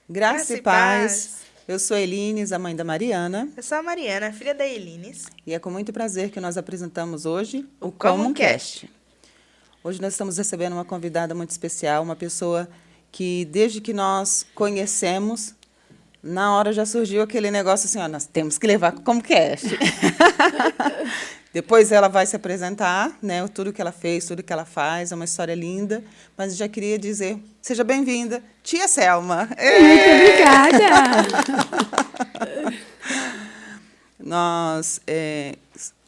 Graça e paz. Eu sou Elines, a mãe da Mariana. Eu sou a Mariana, filha da Elines. E é com muito prazer que nós apresentamos hoje o Comuncast. Hoje nós estamos recebendo uma convidada muito especial, uma pessoa que, desde que nós conhecemos, na hora já surgiu aquele negócio assim, ó, nós temos que levar para o Comuncast. Depois ela vai se apresentar, né, tudo que ela fez, tudo que ela faz, é uma história linda, mas já queria dizer, seja bem-vinda, tia Selma. Muito obrigada. Nós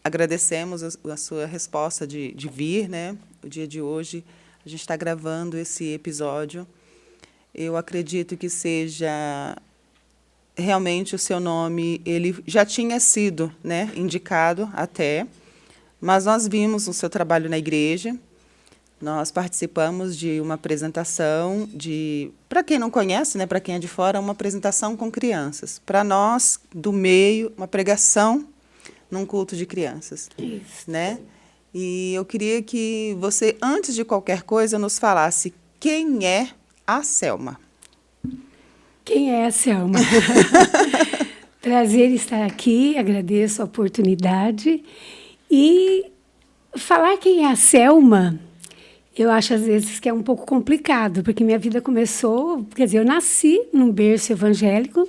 agradecemos a sua resposta de vir, né, o dia de hoje. A gente está gravando esse episódio. Eu acredito que seja realmente o seu nome, ele já tinha sido, né, indicado até, mas nós vimos o seu trabalho na igreja, nós participamos de uma apresentação para quem não conhece, né, para quem é de fora, uma apresentação com crianças. Para nós, do meio, uma pregação num culto de crianças. Isso. Né? E eu queria que você, antes de qualquer coisa, nos falasse quem é a Selma. Quem é a Selma? Prazer estar aqui, agradeço a oportunidade. E falar quem é a Selma, eu acho às vezes que é um pouco complicado, porque minha vida começou, quer dizer, eu nasci num berço evangélico.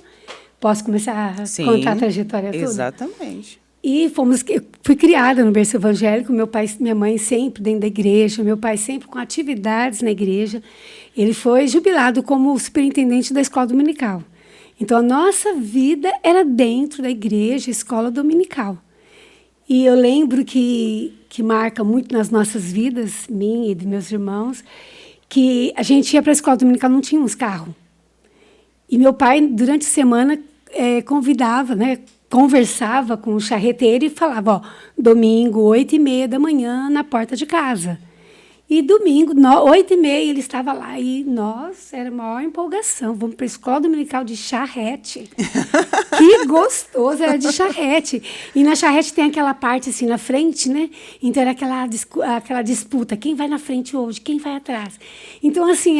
Posso começar a contar a trajetória toda? Exatamente. E eu fui criada no berço evangélico, meu pai, minha mãe sempre dentro da igreja, meu pai sempre com atividades na igreja. Ele foi jubilado como superintendente da escola dominical. Então, a nossa vida era dentro da igreja, escola dominical. E eu lembro que marca muito nas nossas vidas, minha e dos meus irmãos, que a gente ia para a escola dominical, não tínhamos carro. E meu pai, durante a semana, convidava, né, conversava com o charreteiro e falava, ó, domingo, 8h30 da manhã, na porta de casa. E domingo, 8h30, ele estava lá. E nós, era a maior empolgação. Vamos para a escola dominical de charrete. Que gostoso, era de charrete. E na charrete tem aquela parte assim na frente, né? Então era aquela disputa. Quem vai na frente hoje? Quem vai atrás? Então, assim,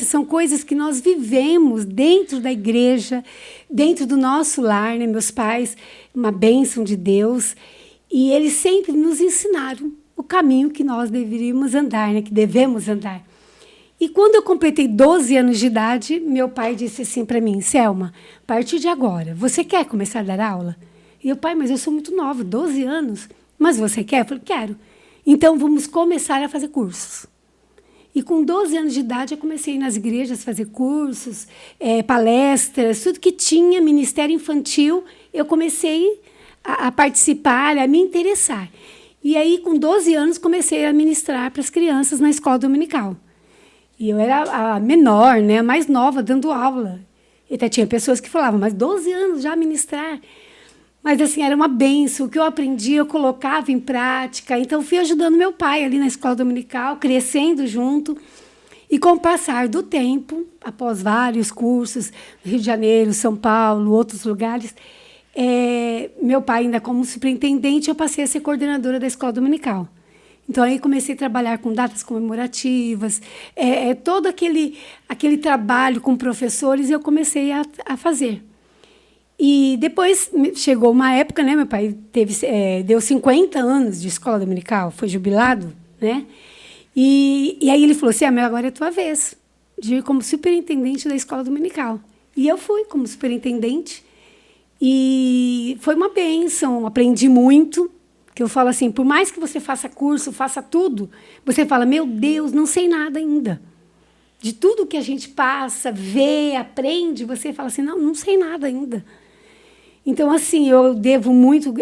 são coisas que nós vivemos dentro da igreja, dentro do nosso lar, né? Meus pais, uma bênção de Deus. E eles sempre nos ensinaram o caminho que nós deveríamos andar, né? Que devemos andar. E quando eu completei 12 anos de idade, meu pai disse assim para mim, Selma, a partir de agora, você quer começar a dar aula? E eu, pai, mas eu sou muito nova, 12 anos. Mas você quer? Eu falei, quero. Então, vamos começar a fazer cursos. E com 12 anos de idade, eu comecei nas igrejas a fazer cursos, palestras, tudo que tinha ministério infantil, eu comecei a participar, a me interessar. E aí, com 12 anos, comecei a ministrar para as crianças na escola dominical. E eu era a menor, né, a mais nova, dando aula. E até tinha pessoas que falavam, mas 12 anos já a ministrar. Mas, assim, era uma bênção. O que eu aprendi, eu colocava em prática. Então, fui ajudando meu pai ali na escola dominical, crescendo junto. E com o passar do tempo, após vários cursos, Rio de Janeiro, São Paulo, outros lugares, meu pai, ainda como superintendente, eu passei a ser coordenadora da escola dominical. Então, aí comecei a trabalhar com datas comemorativas, todo aquele trabalho com professores, eu comecei a fazer. E depois chegou uma época, né, meu pai deu 50 anos de escola dominical, foi jubilado, né? E aí ele falou assim, agora é a tua vez de ir como superintendente da escola dominical. E eu fui como superintendente. E foi uma bênção, aprendi muito, que eu falo assim, por mais que você faça curso, faça tudo, você fala, meu Deus, não sei nada ainda. De tudo que a gente passa, vê, aprende, você fala assim, não sei nada ainda. Então, assim, eu devo muito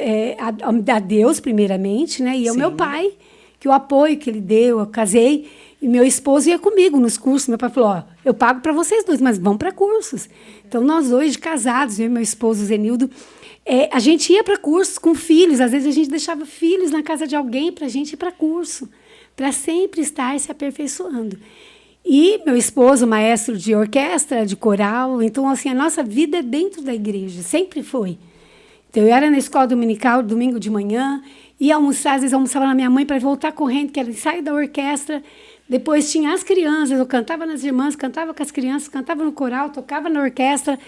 a Deus, primeiramente, né? E ao meu pai, que o apoio que ele deu, eu casei, e meu esposo ia comigo nos cursos. Meu pai falou, ó, eu pago para vocês dois, mas vão para cursos. Então, nós hoje, casados, eu e meu esposo, Zenildo, a gente ia para cursos com filhos. Às vezes, a gente deixava filhos na casa de alguém para a gente ir para curso, para sempre estar se aperfeiçoando. E meu esposo, maestro de orquestra, de coral. Então, assim, a nossa vida é dentro da igreja, sempre foi. Então, eu era na escola dominical, domingo de manhã, ia almoçar, às vezes almoçava na minha mãe para voltar correndo, que era ensaio da orquestra. Depois tinha as crianças, eu cantava nas irmãs, cantava com as crianças, cantava no coral, tocava na orquestra.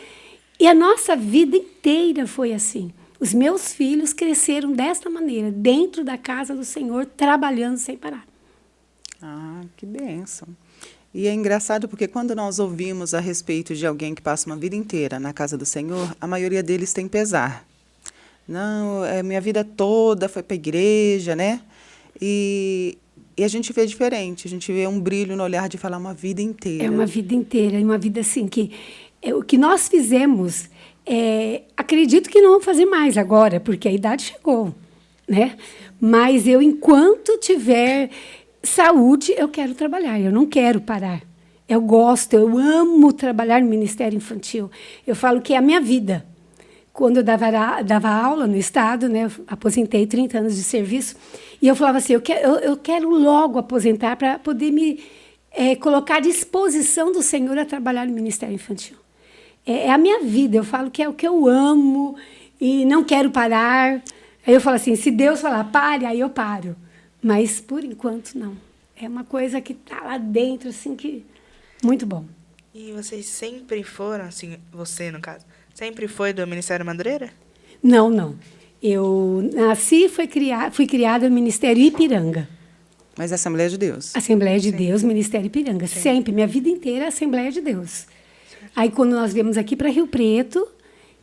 E a nossa vida inteira foi assim. Os meus filhos cresceram desta maneira, dentro da casa do Senhor, trabalhando sem parar. Ah, que bênção. E é engraçado porque quando nós ouvimos a respeito de alguém que passa uma vida inteira na casa do Senhor, a maioria deles tem pesar. Não, minha vida toda foi para a igreja, né? E a gente vê diferente, a gente vê um brilho no olhar de falar uma vida inteira. É uma vida inteira, uma vida assim que... o que nós fizemos, acredito que não vamos fazer mais agora, porque a idade chegou, né? Mas eu, enquanto tiver saúde, eu quero trabalhar, eu não quero parar. Eu gosto, eu amo trabalhar no Ministério Infantil. Eu falo que é a minha vida. Quando eu dava aula no Estado, né, eu aposentei 30 anos de serviço, e eu falava assim, eu quero logo aposentar para poder me colocar à disposição do Senhor a trabalhar no Ministério Infantil. É a minha vida, eu falo que é o que eu amo e não quero parar. Aí eu falo assim, se Deus falar pare, aí eu paro. Mas, por enquanto, não. É uma coisa que está lá dentro, assim, que... Muito bom. E vocês sempre foram, assim, você, no caso, sempre foi do Ministério Madureira? Não, não. Eu nasci e fui criada no Ministério Ipiranga. Mas é Assembleia de Deus. Assembleia de Deus, Ministério Ipiranga. Sim. Sempre, minha vida inteira é Assembleia de Deus. Aí, quando nós viemos aqui para Rio Preto,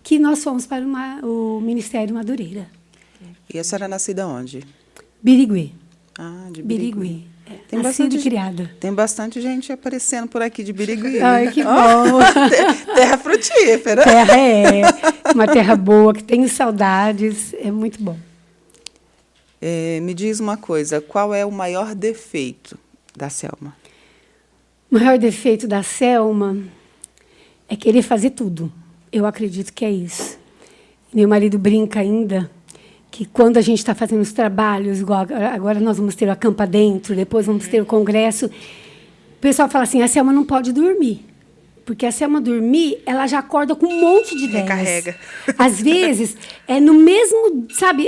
que nós fomos para o Ministério Madureira. E a senhora é nascida onde? Birigui. Ah, de Birigui. Tem nascida e criada. Tem bastante gente aparecendo por aqui de Birigui. Ai, que bom. Terra frutífera. Terra uma terra boa, que tenho saudades. É muito bom. Me diz uma coisa, qual é o maior defeito da Selma? O maior defeito da Selma é querer fazer tudo. Eu acredito que é isso. Meu marido brinca ainda que quando a gente está fazendo os trabalhos, igual agora nós vamos ter o Acampa Dentro, depois vamos ter o congresso, o pessoal fala assim, a Selma não pode dormir. Porque a Selma dormir, ela já acorda com um monte de ideias. Recarrega. Às vezes, no mesmo, sabe,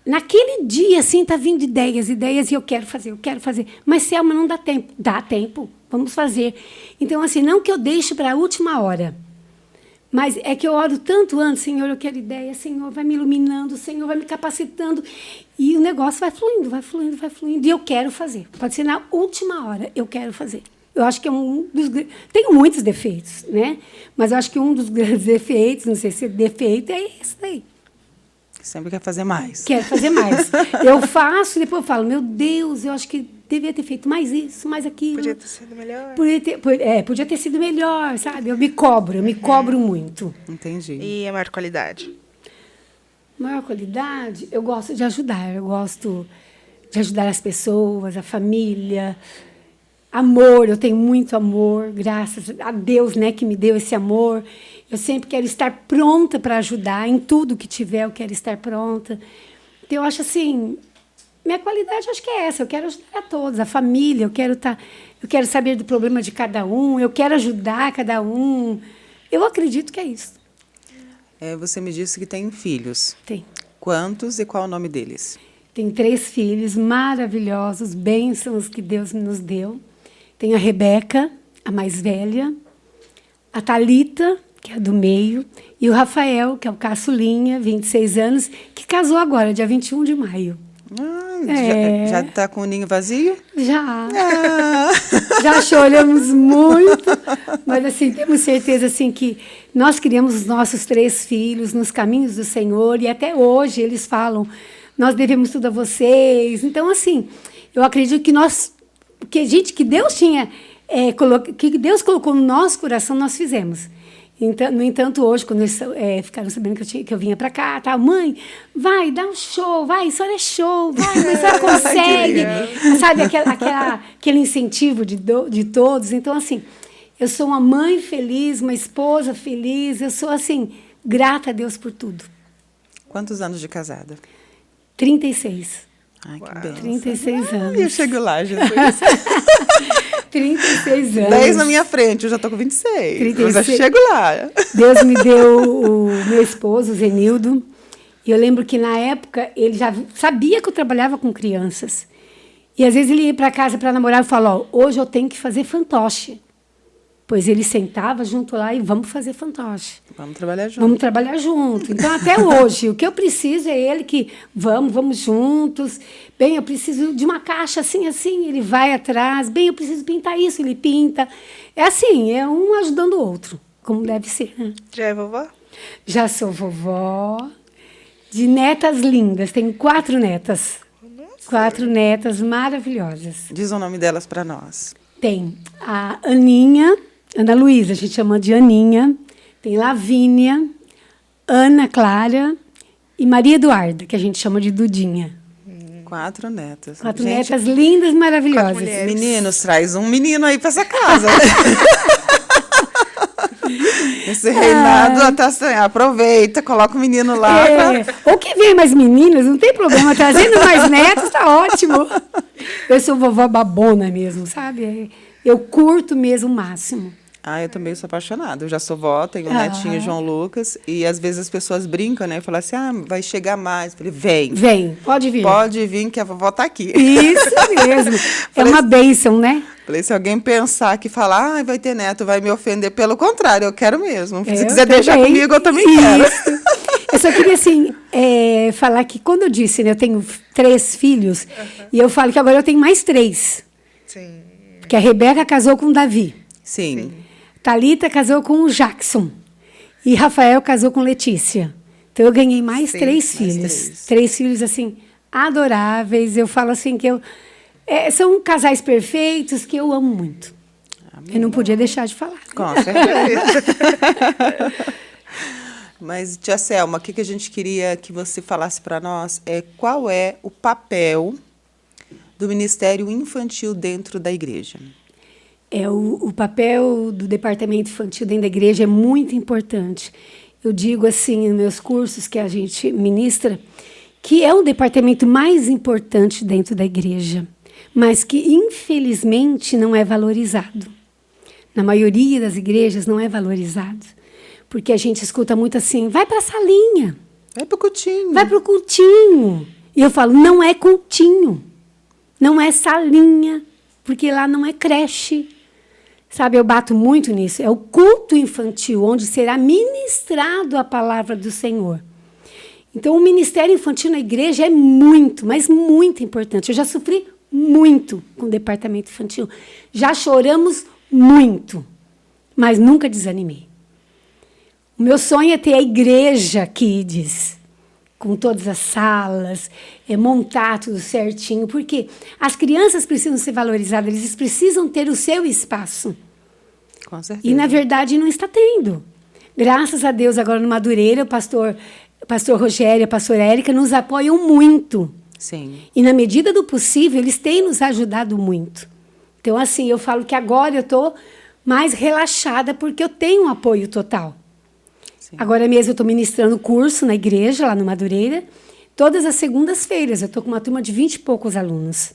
naquele dia, assim, tá vindo ideias, e eu quero fazer. Mas, Selma, não dá tempo. Dá tempo, vamos fazer. Então, assim, não que eu deixe para a última hora, mas é que eu oro tanto antes, Senhor, eu quero ideia, Senhor, vai me iluminando, Senhor, vai me capacitando. E o negócio vai fluindo, e eu quero fazer. Pode ser na última hora, eu quero fazer. Eu acho que é um dos... Tenho muitos defeitos, né? Mas eu acho que um dos grandes defeitos, não sei se é defeito, é esse daí. Sempre quer fazer mais. Quero fazer mais. Eu faço e depois eu falo, meu Deus, eu acho que devia ter feito mais isso, mais aquilo. Podia ter sido melhor. Podia ter sido melhor, sabe? Eu me cobro muito. Entendi. E a maior qualidade? Maior qualidade, eu gosto de ajudar. Eu gosto de ajudar as pessoas, a família. Amor, eu tenho muito amor, graças a Deus, né, que me deu esse amor. Eu sempre quero estar pronta para ajudar, em tudo que tiver eu quero estar pronta. Então, eu acho assim, minha qualidade acho que é essa, eu quero ajudar a todos, a família, eu quero saber do problema de cada um, eu quero ajudar cada um. Eu acredito que é isso. Você me disse que tem filhos. Tem. Quantos e qual o nome deles? Tem 3 filhos maravilhosos, bênçãos que Deus nos deu. Tem a Rebeca, a mais velha, a Thalita, que é a do meio, e o Rafael, que é o caçulinha, 26 anos, que casou agora, dia 21 de maio. Já está com o ninho vazio? Já. Já choramos muito, mas assim, temos certeza assim, que nós criamos os nossos 3 filhos nos caminhos do Senhor, e até hoje eles falam, nós devemos tudo a vocês. Então, assim, eu acredito que que Deus tinha, que Deus colocou no nosso coração, nós fizemos. Então, no entanto, hoje, quando eles ficaram sabendo que eu vinha para cá, tá, mãe, vai, dá um show, vai, a senhora é show, vai, a senhora consegue. Sabe, aquele incentivo de todos. Então, assim, eu sou uma mãe feliz, uma esposa feliz, eu sou, assim, grata a Deus por tudo. Quantos anos de casada? 36. Ai, que bem. 36 anos. Eu chego lá, Jesus. 36 anos. 10 na minha frente, eu já estou com 26. 36. Mas eu chego lá. Deus me deu o meu esposo, o Zenildo. E eu lembro que, na época, ele já sabia que eu trabalhava com crianças. E às vezes ele ia para casa para namorar e falava, hoje eu tenho que fazer fantoche. Pois ele sentava junto lá e vamos fazer fantoche. Vamos trabalhar junto. Vamos trabalhar junto. Então, até hoje, o que eu preciso é ele que vamos juntos. Bem, eu preciso de uma caixa assim, ele vai atrás. Bem, eu preciso pintar isso, ele pinta. É assim, é um ajudando o outro, como deve ser. Né? Já é vovó? Já sou vovó de netas lindas. Tenho 4 netas. Nossa. 4 netas maravilhosas. Diz o nome delas para nós. Tem a Aninha, Ana Luísa, a gente chama de Aninha. Tem Lavínia, Ana Clara e Maria Eduarda, que a gente chama de Dudinha. 4 netas. 4 Gente, netas lindas, maravilhosas. mulheres. meninos, traz um menino aí para essa casa. Esse reinado até assim, aproveita, coloca o menino lá. Ou que venha mais meninas, não tem problema. Trazendo mais netos, tá ótimo. Eu sou vovó babona mesmo, sabe? Eu curto mesmo o máximo. Eu também sou apaixonada. Eu já sou vó, tenho um netinho, João Lucas, e às vezes as pessoas brincam, né? Falam assim, vai chegar mais. Eu falei, vem. Vem, pode vir. Pode vir que a vovó tá aqui. Isso mesmo. É uma bênção, né? Falei, se alguém pensar que falar, vai ter neto, vai me ofender, pelo contrário, eu quero mesmo. Se Eu quiser deixar também. comigo, eu também quero. Isso. Eu só queria, assim, falar que quando eu disse, né, eu tenho 3 filhos, e eu falo que agora eu tenho mais 3. Sim. Porque a Rebeca casou com o Davi. Sim. Thalita casou com o Jackson. E Rafael casou com Letícia. Então, eu ganhei mais 3 mais filhos. 3. 3 filhos, assim, adoráveis. Eu falo assim que são casais perfeitos que eu amo muito. Amém. Eu não podia deixar de falar. Com certeza. Mas, tia Selma, o que a gente queria que você falasse para nós qual é o papel do Ministério Infantil dentro da igreja? O papel do departamento infantil dentro da igreja é muito importante. Eu digo assim, nos meus cursos que a gente ministra, que é o departamento mais importante dentro da igreja, mas que, infelizmente, não é valorizado. Na maioria das igrejas não é valorizado. Porque a gente escuta muito assim, vai para a salinha. Vai pro cultinho. Vai para o cultinho. E eu falo, não é cultinho. Não é salinha, porque lá não é creche. Sabe, eu bato muito nisso. É o culto infantil, onde será ministrado a palavra do Senhor. Então, o ministério infantil na igreja é muito, mas muito importante. Eu já sofri muito com o departamento infantil. Já choramos muito, mas nunca desanimei. O meu sonho é ter a igreja Kids, com todas as salas, montar tudo certinho, porque as crianças precisam ser valorizadas, eles precisam ter o seu espaço. Com certeza. E, na verdade, não está tendo. Graças a Deus, agora no Madureira, o pastor Rogério e a pastora Érica nos apoiam muito. Sim. E, na medida do possível, eles têm nos ajudado muito. Então, assim, eu falo que agora eu estou mais relaxada, porque eu tenho um apoio total. Sim. Agora mesmo eu estou ministrando curso na igreja, lá no Madureira. Todas as segundas-feiras, eu estou com uma turma de 20 e poucos alunos.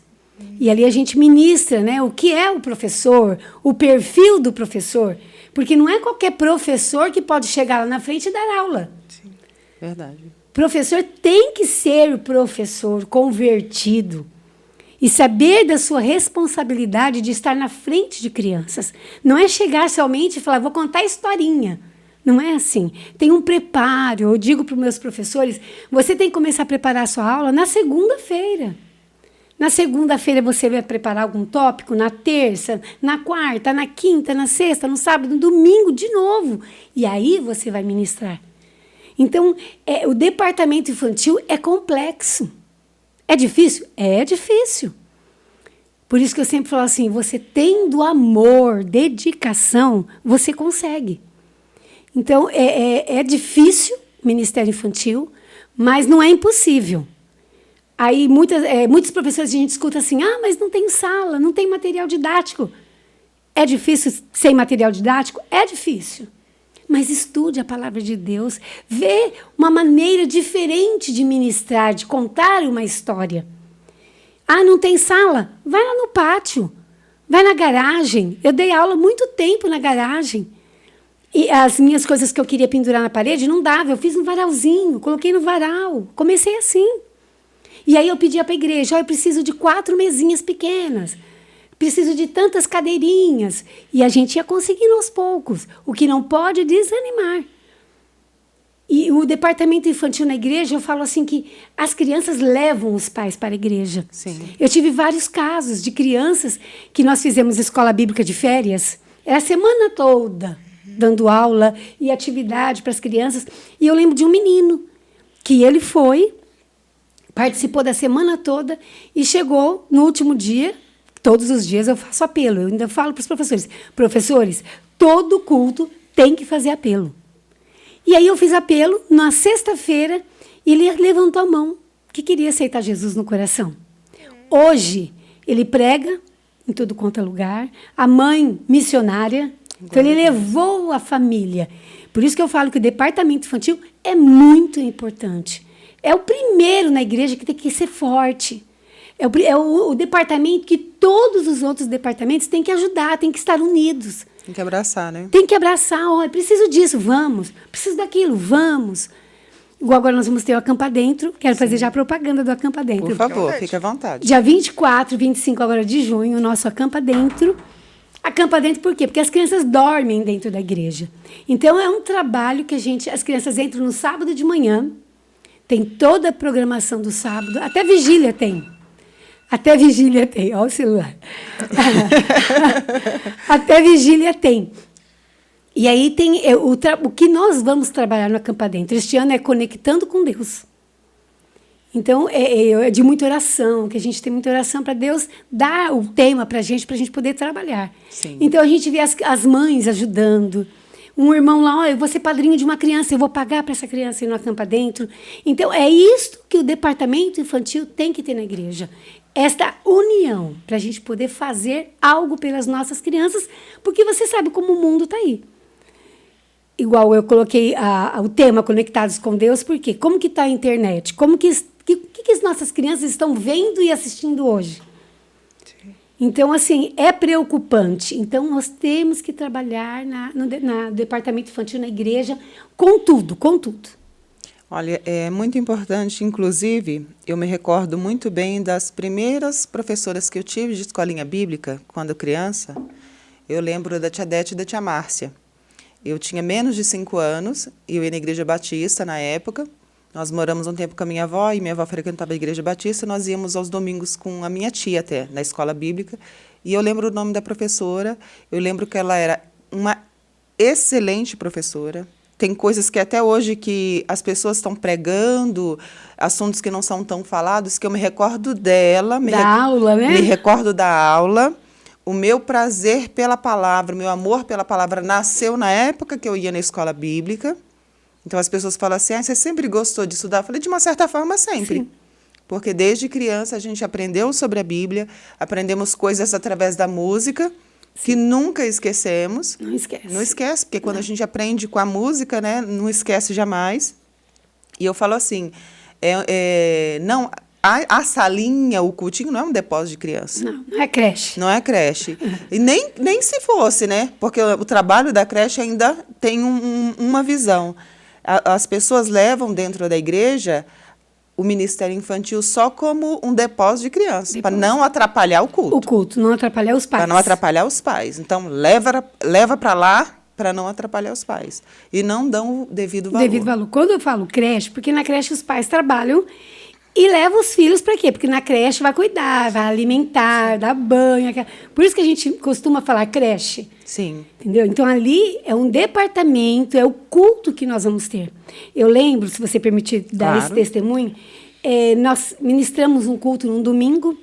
E ali a gente ministra, né, o que é o professor, o perfil do professor. Porque não é qualquer professor que pode chegar lá na frente e dar aula. Sim. Verdade. Professor tem que ser professor convertido e saber da sua responsabilidade de estar na frente de crianças. Não é chegar somente e falar, vou contar historinha. Não é assim. Tem um preparo. Eu digo para os meus professores, você tem que começar a preparar a sua aula na segunda-feira. Na segunda-feira você vai preparar algum tópico, na terça, na quarta, na quinta, na sexta, no sábado, no domingo, de novo. E aí você vai ministrar. Então, o departamento infantil é complexo. É difícil? É difícil. Por isso que eu sempre falo assim, você tendo amor, dedicação, você consegue. Então, é difícil ministério infantil, mas não é impossível. Aí, muitos professores, a gente escuta assim, mas não tem sala, não tem material didático. É difícil sem material didático? É difícil. Mas estude a palavra de Deus, vê uma maneira diferente de ministrar, de contar uma história. Não tem sala? Vai lá no pátio, vai na garagem. Eu dei aula muito tempo na garagem. E as minhas coisas que eu queria pendurar na parede não dava, eu fiz no varalzinho, coloquei no varal. Comecei assim. E aí eu pedia para a igreja, eu preciso de 4 mesinhas pequenas, preciso de tantas cadeirinhas. E a gente ia conseguindo aos poucos. O que não pode é desanimar. E o departamento infantil na igreja, eu falo assim que as crianças levam os pais para a igreja. Sim. Eu tive vários casos de crianças que nós fizemos escola bíblica de férias. Era a semana toda dando aula e atividade para as crianças. E eu lembro de um menino que ele foi, participou da semana toda e chegou no último dia. Todos os dias eu faço apelo. Eu ainda falo para os professores. Professores, todo culto tem que fazer apelo. E aí eu fiz apelo na sexta-feira e ele levantou a mão que queria aceitar Jesus no coração. Hoje, ele prega em tudo quanto é lugar. A mãe missionária. Então, ele levou a família. Por isso que eu falo que o departamento infantil é muito importante. É o primeiro na igreja que tem que ser forte. É o departamento que todos os outros departamentos têm que ajudar, têm que estar unidos. Tem que abraçar, né? Tem que abraçar, olha, preciso disso, vamos. Preciso daquilo, vamos. Igual agora nós vamos ter o Acampa Dentro. Quero fazer já propaganda do Acampa Dentro. Por favor, fique à vontade. Dia 24, 25 agora de junho, o nosso Acampa Dentro. Acampa Dentro por quê? Porque as crianças dormem dentro da igreja. Então, é um trabalho que as crianças entram no sábado de manhã, tem toda a programação do sábado, até vigília tem. Até vigília tem, olha o celular. Até vigília tem. E aí tem o que nós vamos trabalhar no Acampa Dentro. Este ano é conectando com Deus. Então, é de muita oração, que a gente tem muita oração para Deus dar o tema para a gente poder trabalhar. Sim. Então, a gente vê as mães ajudando. Um irmão lá, olha, eu vou ser padrinho de uma criança, eu vou pagar para essa criança ir no Acampa Dentro. Então, é isto que o departamento infantil tem que ter na igreja. Esta união, para a gente poder fazer algo pelas nossas crianças, porque você sabe como o mundo está aí. Igual eu coloquei o tema Conectados com Deus, porque como que está a internet? Como que as nossas crianças estão vendo e assistindo hoje? Sim. Então, assim, é preocupante. Então, nós temos que trabalhar no departamento infantil, na igreja, com tudo, com tudo. Olha, é muito importante, inclusive, eu me recordo muito bem das primeiras professoras que eu tive de escolinha bíblica, quando criança. Eu lembro da tia Dete e da tia Márcia. Eu tinha menos de 5 anos, eu ia na Igreja Batista na época. Nós moramos um tempo com a minha avó, e minha avó frequentava a Igreja Batista. Nós íamos aos domingos com a minha tia até, na escola bíblica. E eu lembro o nome da professora, eu lembro que ela era uma excelente professora. Tem coisas que até hoje que as pessoas estão pregando, assuntos que não são tão falados, que eu me recordo dela. Aula, né? Me recordo da aula. O meu prazer pela palavra, o meu amor pela palavra nasceu na época que eu ia na escola bíblica. Então, as pessoas falam assim, você sempre gostou de estudar? Eu falei, de uma certa forma, sempre. Sim. Porque desde criança a gente aprendeu sobre a Bíblia, aprendemos coisas através da música, que nunca esquecemos. Não esquece. Não esquece, porque quando a gente aprende com a música, né, não esquece jamais. E eu falo assim, não... A salinha, o cultinho, não é um depósito de criança. Não é creche. Não é creche. E nem se fosse, né? Porque o trabalho da creche ainda tem uma visão. As pessoas levam dentro da igreja o Ministério Infantil só como um depósito de criança, para não atrapalhar o culto. O culto, não atrapalhar os pais. Para não atrapalhar os pais. Então, leva para lá para não atrapalhar os pais. E não dão o devido valor. Devido valor. Quando eu falo creche, porque na creche os pais trabalham e levam os filhos para quê? Porque na creche vai cuidar, vai alimentar, dar banho. Por isso que a gente costuma falar creche. Sim. Entendeu? Então, ali é um departamento, é o culto que nós vamos ter. Eu lembro, se você permitir dar esse testemunho, nós ministramos um culto num domingo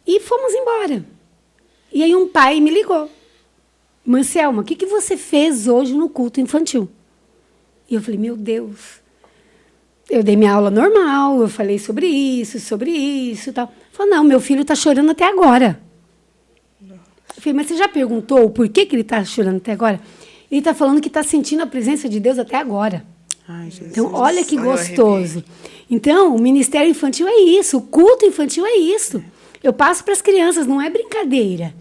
e fomos embora. E aí um pai me ligou. Manselma, o que você fez hoje no culto infantil? E eu falei, meu Deus... Eu dei minha aula normal, eu falei sobre isso e tal. Falei, não, meu filho está chorando até agora. Eu falei, mas você já perguntou por que ele está chorando até agora? Ele está falando que está sentindo a presença de Deus até agora. Ai, Jesus. Então, olha que gostoso. Então, o Ministério Infantil é isso, o culto infantil é isso. Eu passo para as crianças, não é brincadeira.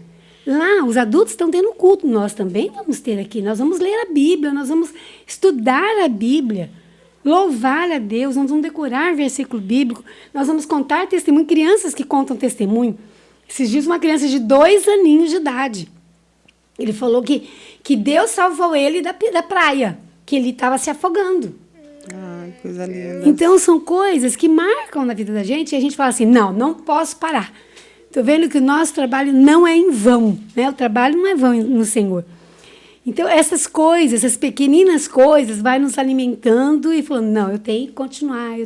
Lá, os adultos estão tendo culto, nós também vamos ter aqui. Nós vamos ler a Bíblia, nós vamos estudar a Bíblia. louvar a Deus, nós vamos decorar versículo bíblico, nós vamos contar testemunho, crianças que contam testemunho. Esses dias uma criança de 2 aninhos de idade, ele falou que Deus salvou ele da praia, que ele estava se afogando. Ai, coisa linda. Então, são coisas que marcam na vida da gente e a gente fala assim, não posso parar. Estou vendo que o nosso trabalho não é em vão, né? O trabalho não é vão no Senhor. Então, essas coisas, essas pequeninas coisas, vai nos alimentando e falando, não, eu tenho que continuar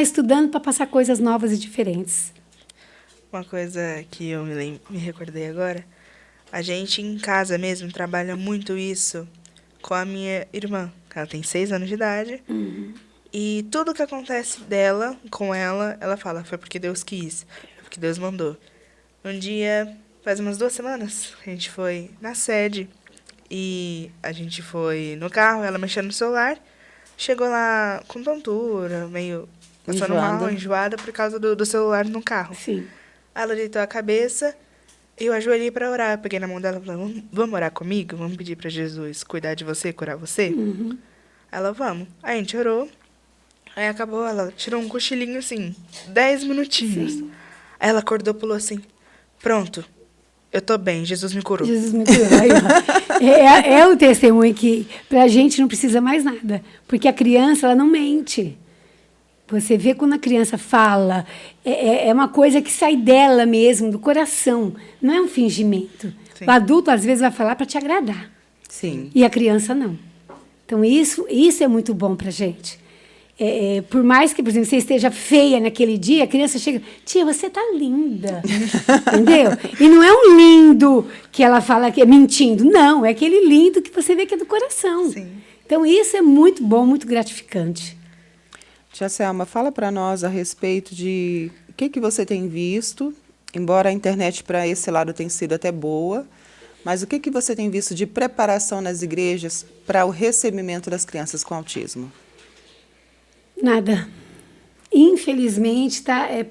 estudando para passar coisas novas e diferentes. Uma coisa que eu me recordei agora, a gente em casa mesmo trabalha muito isso com a minha irmã. Ela tem 6 anos de idade. E tudo que acontece dela, com ela, ela fala, foi porque Deus quis, foi porque Deus mandou. Um dia, faz umas 2 semanas, a gente foi na sede e a gente foi no carro, ela mexendo no celular, chegou lá com tontura, meio passando mal, enjoada por causa do celular no carro. Sim. Ela deitou a cabeça, eu ajoelhei para orar, eu peguei na mão dela e falei, vamos orar comigo? Vamos pedir para Jesus cuidar de você, curar você? Ela, vamos. Aí a gente orou, aí acabou, ela tirou um cochilinho assim, 10 minutinhos. Sim. Aí ela acordou e pulou assim, pronto, eu tô bem, Jesus me curou. Jesus me curou. Aí, ó. É o testemunho que pra gente não precisa mais nada, porque a criança, ela não mente. Você vê quando a criança fala, é uma coisa que sai dela mesmo, do coração. Não é um fingimento. Sim. O adulto, às vezes, vai falar para te agradar. Sim. E a criança, não. Então, isso é muito bom para a gente. Por mais que, por exemplo, você esteja feia naquele dia, a criança chega, tia, você tá linda. Entendeu? E não é um lindo que ela fala que é mentindo. Não, é aquele lindo que você vê que é do coração. Sim. Então, isso é muito bom, muito gratificante. Tia Selma, fala para nós a respeito de o que você tem visto, embora a internet para esse lado tenha sido até boa, mas o que você tem visto de preparação nas igrejas para o recebimento das crianças com autismo? Nada. Infelizmente,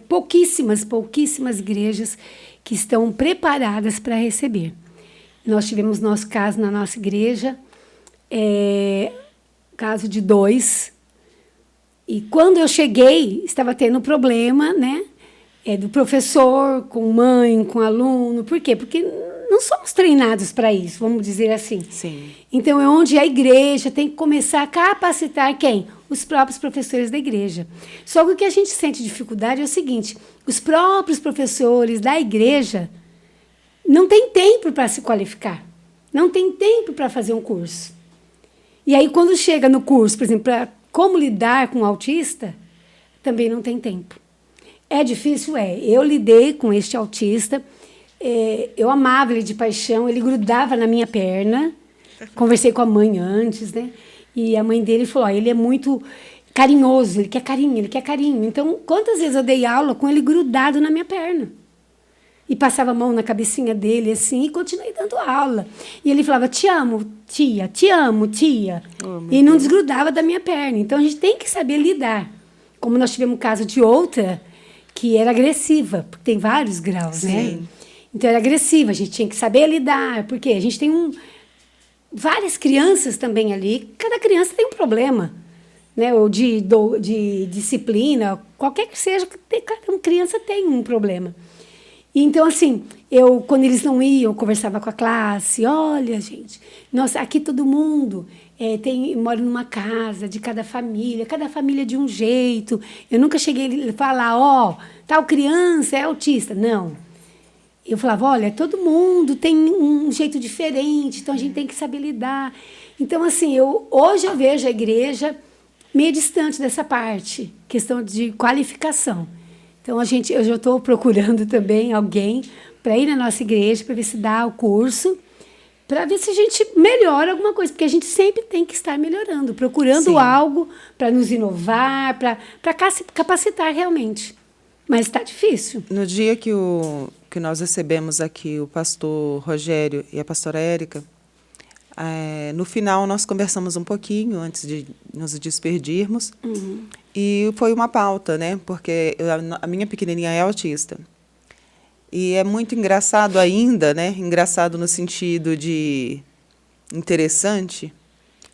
pouquíssimas igrejas que estão preparadas para receber. Nós tivemos nosso caso na nossa igreja, caso de 2. E quando eu cheguei, estava tendo problema, né? Do professor, com mãe, com aluno. Por quê? Porque não somos treinados para isso, vamos dizer assim. Sim. Então, é onde a igreja tem que começar a capacitar quem? Os próprios professores da igreja. Só que o que a gente sente dificuldade é o seguinte, os próprios professores da igreja não têm tempo para se qualificar, não têm tempo para fazer um curso. E aí, quando chega no curso, por exemplo, para como lidar com o autista, também não tem tempo. É difícil? Eu lidei com este autista, eu amava ele de paixão, ele grudava na minha perna, conversei com a mãe antes, né? E a mãe dele falou, ele é muito carinhoso, ele quer carinho. Então, quantas vezes eu dei aula com ele grudado na minha perna? E passava a mão na cabecinha dele, assim, e continuei dando aula. E ele falava, te amo, tia. E não desgrudava da minha perna. Então, a gente tem que saber lidar. Como nós tivemos um caso de outra, que era agressiva, porque tem vários graus, né? Então, era agressiva, a gente tinha que saber lidar, porque a gente tem várias crianças também ali, cada criança tem um problema, né? Ou de disciplina, qualquer que seja, cada criança tem um problema. Então, assim, quando eles não iam, eu conversava com a classe, olha, gente, nossa, aqui todo mundo mora numa casa de cada família de um jeito. Eu nunca cheguei a falar, tal criança é autista. Não. Eu falava, olha, todo mundo tem um jeito diferente, então a gente tem que saber lidar. Então, assim, hoje eu vejo a igreja meio distante dessa parte, questão de qualificação. Então, eu já estou procurando também alguém para ir na nossa igreja, para ver se dá o curso, para ver se a gente melhora alguma coisa, porque a gente sempre tem que estar melhorando, procurando algo para nos inovar, para capacitar realmente. Mas está difícil. No dia que nós recebemos aqui o pastor Rogério e a pastora Érica, no final nós conversamos um pouquinho antes de nos despedirmos. E foi uma pauta, né? Porque a minha pequenininha é autista. E é muito engraçado ainda, né? Engraçado no sentido de interessante,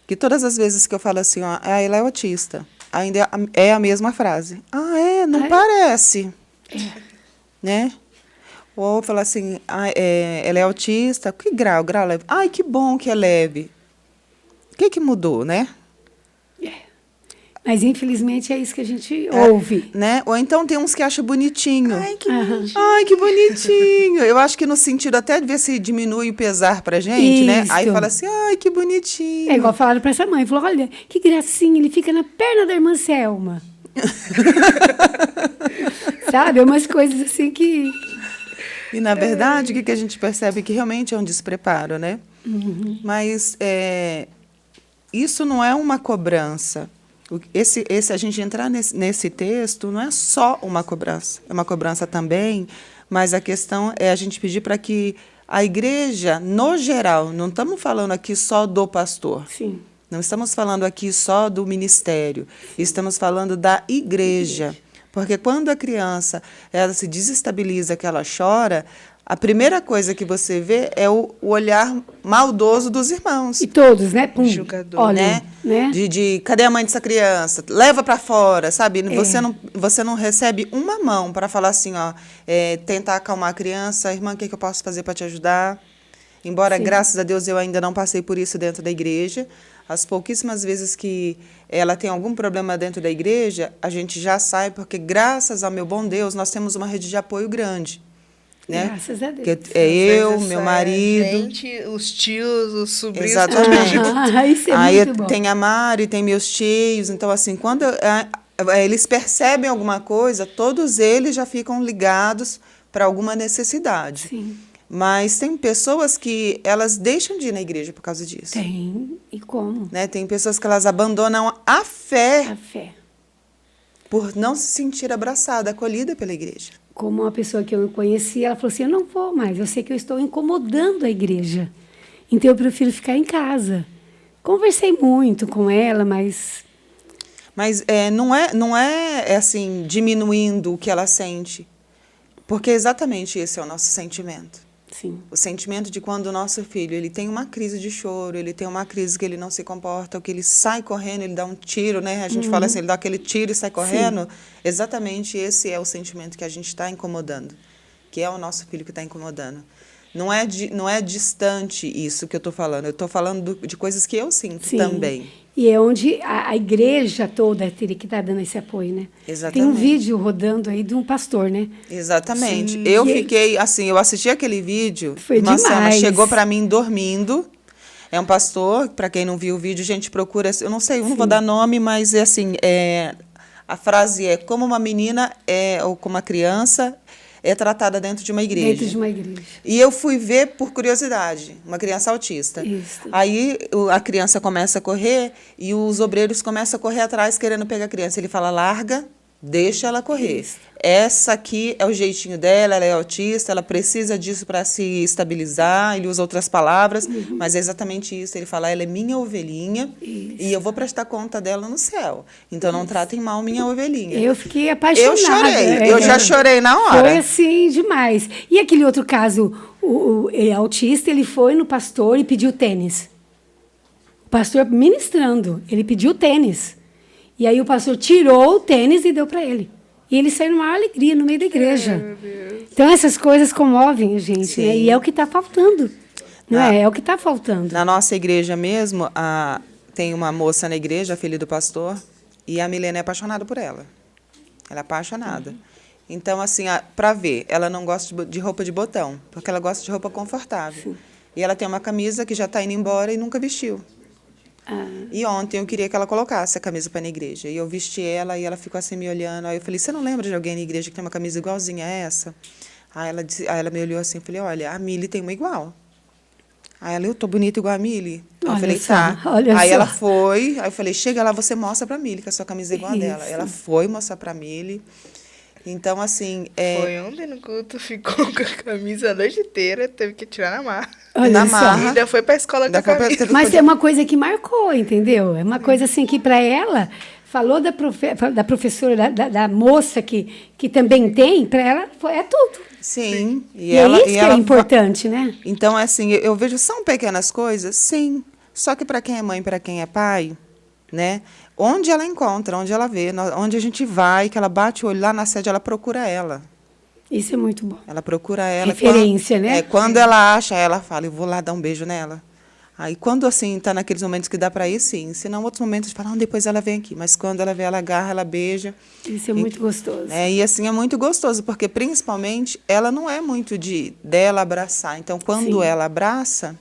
que todas as vezes que eu falo assim, ó, ela é autista, ainda é a mesma frase. Ah, é? Não parece. Né? Ou falar assim, ela é autista, que grau? Grau leve. Ai, que bom que é leve. O que mudou, né? Mas, infelizmente, é isso que a gente ouve. Né? Ou então tem uns que acham bonitinho. Ai, que bonitinho. Ai, que bonitinho. Eu acho que no sentido até de ver se diminui o pesar pra gente, né? Isso. Aí fala assim, ai, que bonitinho. É igual falaram para essa mãe. Falou, olha, que gracinha, ele fica na perna da irmã Selma. Sabe? Umas coisas assim que... E, na verdade, o que a gente percebe que realmente é um despreparo, né? Mas isso não é uma cobrança. A gente entrar nesse texto não é só uma cobrança. É uma cobrança também, mas a questão é a gente pedir para que a igreja, no geral, não estamos falando aqui só do pastor. Sim. Não estamos falando aqui só do ministério. Estamos falando da igreja. Porque quando a criança ela se desestabiliza, que ela chora, a primeira coisa que você vê é o olhar maldoso dos irmãos. E todos, né? Pum. Julgador. Olha, né? Cadê a mãe dessa criança? Leva para fora, sabe? Você não recebe uma mão para falar assim, ó, tentar acalmar a criança. Irmã, o que eu posso fazer para te ajudar? Embora, graças a Deus, eu ainda não passei por isso dentro da igreja. As pouquíssimas vezes que ela tem algum problema dentro da igreja, a gente já sai, porque, graças ao meu bom Deus, nós temos uma rede de apoio grande. Né? Graças a Deus. Que é eu, meu marido. Gente, os tios, os sobrinhos. Exatamente. Isso é Aí muito bom. tem a Mari, tem meus tios. Então, assim, quando eles percebem alguma coisa, todos eles já ficam ligados para alguma necessidade. Sim. Mas tem pessoas que elas deixam de ir na igreja por causa disso. Tem. E como? Né? Tem pessoas que elas abandonam a fé A fé. por não se sentir abraçada, acolhida pela igreja. Como uma pessoa que eu conheci, ela falou assim, eu não vou mais, eu sei que eu estou incomodando a igreja. Então, eu prefiro ficar em casa. Conversei muito com ela, mas... Mas não é assim, diminuindo o que ela sente. Porque exatamente esse é o nosso sentimento. Sim. O sentimento de quando o nosso filho ele tem uma crise de choro, ele tem uma crise que ele não se comporta, ou que ele sai correndo, ele dá um tiro, né? A gente fala assim, ele dá aquele tiro e sai correndo. Sim. Exatamente esse é o sentimento que a gente está incomodando, que é o nosso filho que está incomodando. Não é distante isso que eu estou falando, eu estou falando de coisas que eu sinto. Sim. Também. E é onde a igreja toda teria que estar dando esse apoio, né? Exatamente. Tem um vídeo rodando aí de um pastor, né? Exatamente. Sim. Eu fiquei, assim, eu assisti aquele vídeo. Foi demais. Chegou para mim dormindo. É um pastor, para quem não viu o vídeo, a gente procura, eu não sei, eu não vou dar nome, mas é assim, a frase é como uma menina ou como uma criança é tratada dentro de uma igreja. Dentro de uma igreja. E eu fui ver por curiosidade, uma criança autista. Isso. Aí a criança começa a correr e os obreiros começam a correr atrás querendo pegar a criança. Ele fala, larga, deixa ela correr. Isso. Essa aqui é o jeitinho dela, ela é autista, ela precisa disso para se estabilizar. Ele usa outras palavras, mas é exatamente isso. Ele fala, ela é minha ovelhinha e eu vou prestar conta dela no céu. Então não tratem mal minha ovelhinha. Eu fiquei apaixonada. Eu chorei, eu já chorei na hora. Foi assim, demais. E aquele outro caso, o autista, ele foi no pastor e pediu tênis. O pastor ministrando, ele pediu tênis. E aí o pastor tirou o tênis e deu para ele. E ele saiu numa alegria no meio da igreja. Então essas coisas comovem a gente, né? E é o que está faltando. Não é? É o que está faltando. Na nossa igreja mesmo, tem uma moça na igreja, a filha do pastor, e a Milena é apaixonada por ela. Ela é apaixonada. Então, assim, para ver, ela não gosta de roupa de botão, porque ela gosta de roupa confortável. Sim. E ela tem uma camisa que já está indo embora e nunca vestiu. E ontem eu queria que ela colocasse a camisa para ir na igreja. E eu vesti ela e ela ficou assim me olhando. Aí eu falei, você não lembra de alguém na igreja que tem uma camisa igualzinha a essa? Aí ela me olhou assim e falei, olha, a Mili tem uma igual. Aí ela, eu tô bonita igual a Mili? Eu falei, tá. Aí ela foi, aí eu falei, chega lá, você mostra pra Mili que a sua camisa é igual a dela. Ela foi mostrar pra Mili. Então, assim... Foi ontem no culto, ficou com a camisa a noite inteira, teve que tirar na marra. Na marra. Ainda foi pra escola com a camisa. Mas é uma coisa que marcou, entendeu? É uma coisa assim que para ela, falou da professora, da moça que também tem, para ela é tudo. Sim. E é isso que é importante, né? Então, assim, eu vejo, são pequenas coisas? Sim. Só que para quem é mãe, para quem é pai, né? Onde ela encontra, onde ela vê, onde a gente vai, que ela bate o olho lá na sede, ela procura ela. Isso é muito bom. Ela procura ela. Referência, né? Quando ela acha, ela fala, eu vou lá dar um beijo nela. Aí, quando, assim, tá naqueles momentos que dá para ir, sim. Se não, outros momentos, fala, depois ela vem aqui. Mas quando ela vê, ela agarra, ela beija. Isso é muito gostoso. E, assim, é muito gostoso, porque, principalmente, ela não é muito dela abraçar. Então, quando Sim. ela abraça,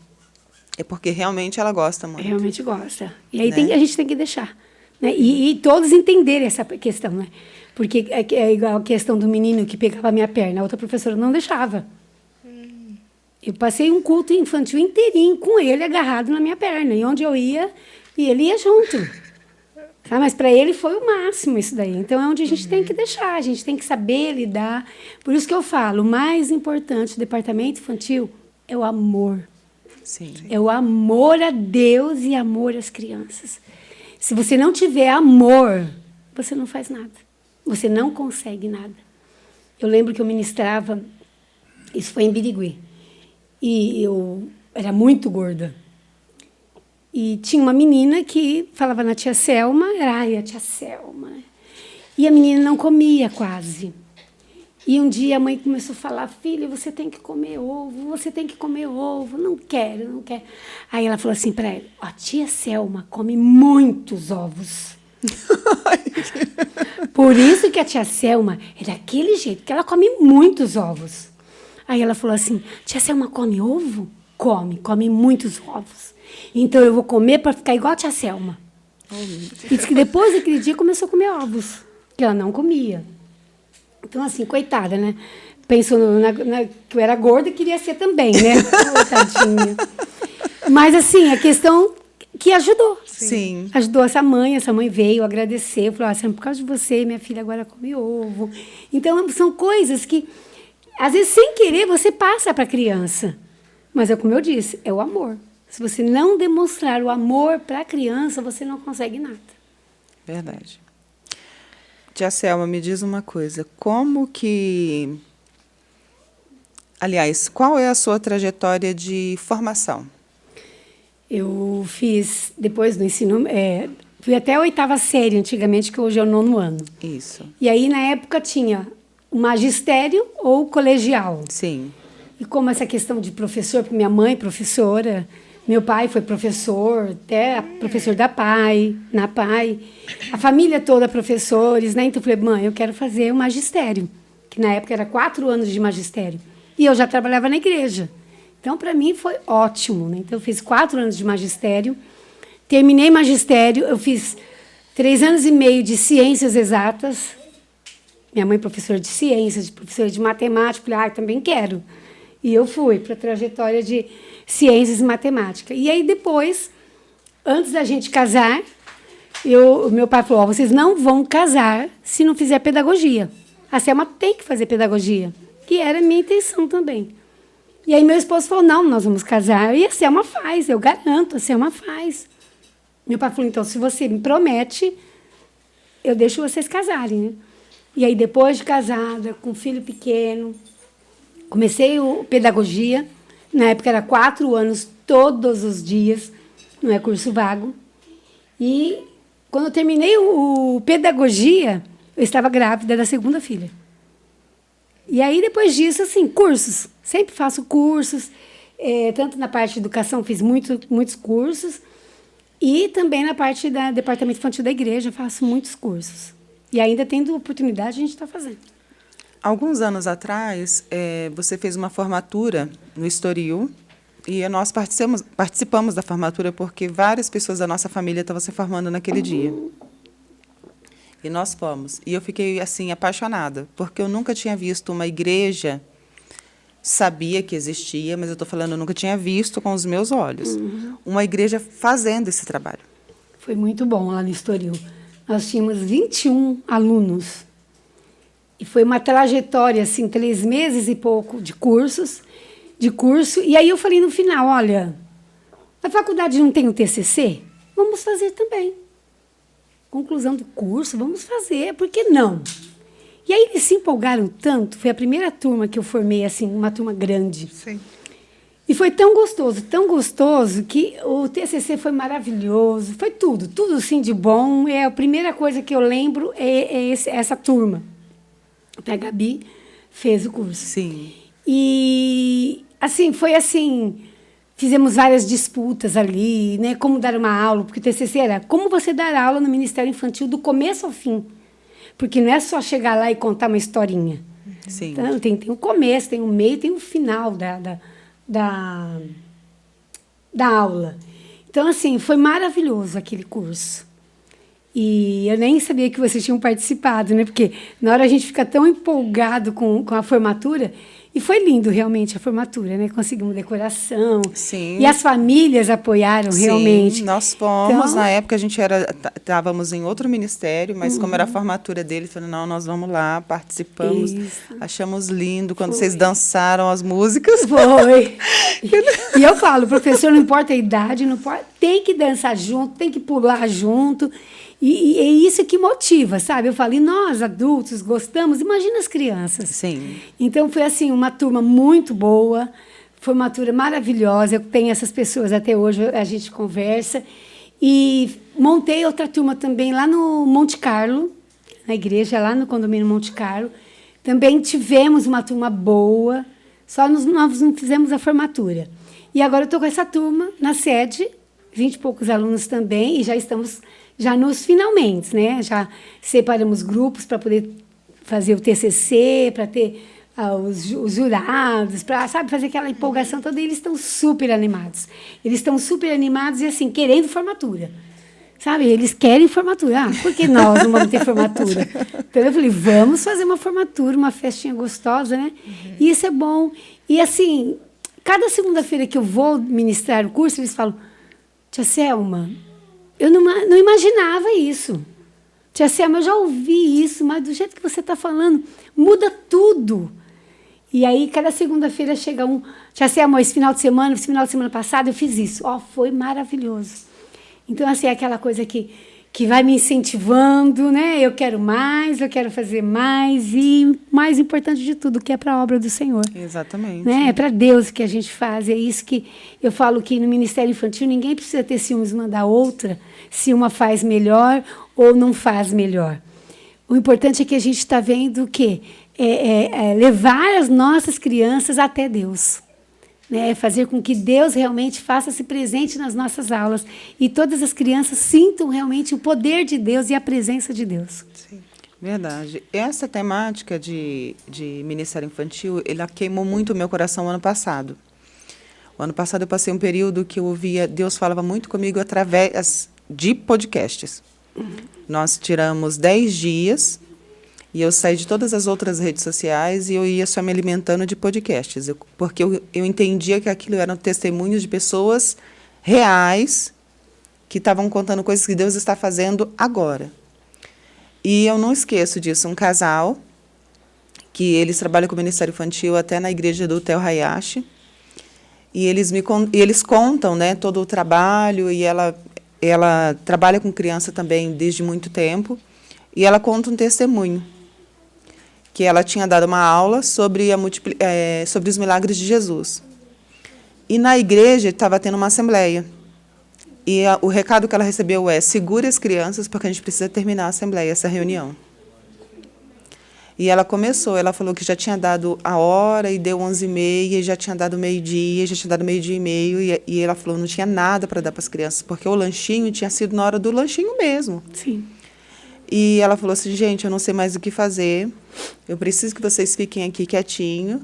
é porque realmente ela gosta muito. Realmente gosta. E aí Né? a gente tem que deixar. Né? E todos entenderem essa questão, né? Porque é igual a questão do menino que pegava a minha perna. A outra professora não deixava. Eu passei um culto infantil inteirinho com ele agarrado na minha perna. E onde eu ia, e ele ia junto. Tá? Mas para ele foi o máximo isso daí. Então é onde a gente tem que deixar, a gente tem que saber lidar. Por isso que eu falo, o mais importante do departamento infantil é o amor. Sim. É o amor a Deus e amor às crianças. Se você não tiver amor, você não faz nada. Você não consegue nada. Eu lembro que eu ministrava, isso foi em Birigui, e eu era muito gorda. E tinha uma menina que falava na tia Selma, a tia Selma. E a menina não comia quase. E um dia a mãe começou a falar, filha, você tem que comer ovo, você tem que comer ovo. Não quero, não quero. Aí ela falou assim para ela, a tia Selma come muitos ovos. Por isso que a tia Selma é daquele jeito, que ela come muitos ovos. Aí ela falou assim, tia Selma come ovo? Come muitos ovos. Então eu vou comer para ficar igual a tia Selma. E disse que depois daquele dia começou a comer ovos, que ela não comia. Então, assim, coitada, né? Pensou que eu era gorda e queria ser também, né? Coitadinha. Mas, assim, a questão que ajudou. Sim. Ajudou essa mãe veio agradecer, falou, por causa de você, minha filha agora come ovo. Então, são coisas que, às vezes, sem querer, você passa para a criança. Mas é como eu disse, é o amor. Se você não demonstrar o amor para a criança, você não consegue nada. Verdade. Tia Selma, me diz uma coisa, aliás, qual é a sua trajetória de formação? Eu fiz, depois do ensino, fui até a 8ª série antigamente, que hoje é o 9º ano. Isso. E aí, na época, tinha o magistério ou o colegial. Sim. E como essa questão de professor, porque minha mãe é professora, meu pai foi professor, até professor na PAI, a família toda professores, né? Então eu falei, mãe, eu quero fazer o magistério, que na época era 4 anos de magistério. E eu já trabalhava na igreja. Então, para mim, foi ótimo, né? Então, eu fiz 4 anos de magistério, terminei magistério, eu fiz 3 anos e meio de ciências exatas. Minha mãe é professora de ciências, professora de matemática, falei, também quero. E eu fui para a trajetória de ciências e matemática. E aí, depois, antes da gente casar, meu pai falou, vocês não vão casar se não fizer pedagogia. A Selma tem que fazer pedagogia, que era a minha intenção também. E aí meu esposo falou, não, nós vamos casar. E a Selma faz, eu garanto, a Selma faz. Meu pai falou, então, se você me promete, eu deixo vocês casarem, né? E aí, depois de casada, com filho pequeno, comecei pedagogia. Na época era 4 anos, todos os dias, não é curso vago. E quando eu terminei o pedagogia, eu estava grávida da 2ª filha. E aí, depois disso, assim, cursos. Sempre faço cursos, tanto na parte de educação, fiz muitos cursos, e também na parte do departamento infantil da igreja, faço muitos cursos. E ainda tendo oportunidade, a gente está fazendo. Alguns anos atrás, você fez uma formatura no Estoril, e nós participamos da formatura porque várias pessoas da nossa família estavam se formando naquele dia. E nós fomos. E eu fiquei, assim, apaixonada, porque eu nunca tinha visto uma igreja, sabia que existia, mas eu estou falando, eu nunca tinha visto com os meus olhos, uma igreja fazendo esse trabalho. Foi muito bom lá no Estoril. Nós tínhamos 21 alunos. E foi uma trajetória, assim, 3 meses e pouco de curso. E aí eu falei no final, olha, a faculdade não tem o TCC? Vamos fazer também. Conclusão do curso, vamos fazer, por que não? E aí eles se empolgaram tanto, foi a primeira turma que eu formei, assim, uma turma grande. Sim. E foi tão gostoso, que o TCC foi maravilhoso, foi tudo sim de bom. A primeira coisa que eu lembro é essa turma. A Gabi fez o curso. Sim. E, assim, foi assim, fizemos várias disputas ali, né? Como dar uma aula, porque o TCC era como você dar aula no Ministério Infantil do começo ao fim. Porque não é só chegar lá e contar uma historinha. Sim. Então, tem o começo, tem o meio, tem o final da aula. Então, assim, foi maravilhoso aquele curso. E eu nem sabia que vocês tinham participado, né? Porque na hora a gente fica tão empolgado com a formatura. E foi lindo, realmente, a formatura, né? Conseguimos decoração. Sim. E as famílias apoiaram, realmente. Sim, nós fomos. Então, Na época, estávamos em outro ministério, mas como era a formatura dele, falei, não, nós vamos lá, participamos. Isso. Achamos lindo quando vocês dançaram as músicas. Foi. E eu falo, professor, não importa a idade, não importa, tem que dançar junto, tem que pular junto. E é isso que motiva, sabe? Eu falo, e nós, adultos, gostamos, imagina as crianças. Sim. Então, foi assim, uma turma muito boa, formatura maravilhosa. Eu tenho essas pessoas até hoje, a gente conversa. E montei outra turma também lá no Monte Carlo, na igreja, lá no condomínio Monte Carlo. Também tivemos uma turma boa, só nós não fizemos a formatura. E agora eu estou com essa turma na sede, 20 e poucos alunos também, e já estamos nos finalmente, né? Já separamos grupos para poder fazer o TCC, para ter os jurados, para, sabe, fazer aquela empolgação toda. E eles estão super animados. Eles estão super animados e, assim, querendo formatura. Sabe? Eles querem formatura. Por que nós não vamos ter formatura? Então, eu falei, vamos fazer uma formatura, uma festinha gostosa, né? E isso é bom. E, assim, cada segunda-feira que eu vou ministrar o curso, eles falam, tia Selma, eu não imaginava isso. Tia Selma, eu já ouvi isso, mas do jeito que você está falando, muda tudo. E aí, cada segunda-feira chega um... Tia Selma, esse final de semana passado, eu fiz isso. Foi maravilhoso. Então, assim, é aquela coisa que vai me incentivando, né? Eu quero mais, eu quero fazer mais. E, mais importante de tudo, que é para a obra do Senhor. Exatamente. Né? É para Deus que a gente faz. É isso que eu falo, que no Ministério Infantil ninguém precisa ter ciúmes uma da outra, se uma faz melhor ou não faz melhor. O importante é que a gente está vendo o quê? Levar as nossas crianças até Deus. Né? Fazer com que Deus realmente faça-se presente nas nossas aulas e todas as crianças sintam realmente o poder de Deus e a presença de Deus. Sim. Verdade. Essa temática de Ministério Infantil, ela queimou muito o meu coração ano passado. O ano passado eu passei um período que eu ouvia, Deus falava muito comigo através de podcasts. Nós tiramos 10 dias e eu saí de todas as outras redes sociais e eu ia só me alimentando de podcasts, porque eu entendia que aquilo eram testemunhos de pessoas reais que estavam contando coisas que Deus está fazendo agora. E eu não esqueço disso, um casal que eles trabalham com o Ministério Infantil até na igreja do Tel Hayashi, e eles contam, né, todo o trabalho, e ela trabalha com criança também desde muito tempo, e ela conta um testemunho, que ela tinha dado uma aula sobre os milagres de Jesus. E na igreja estava tendo uma assembleia. E o recado que ela recebeu é, segure as crianças, porque a gente precisa terminar a assembleia, essa reunião. E ela falou que já tinha dado a hora, e deu 11h30, e já tinha dado meio-dia, já tinha dado meio-dia e meio, e ela falou, não tinha nada para dar para as crianças, porque o lanchinho tinha sido na hora do lanchinho mesmo. Sim. E ela falou assim, gente, eu não sei mais o que fazer, eu preciso que vocês fiquem aqui quietinho,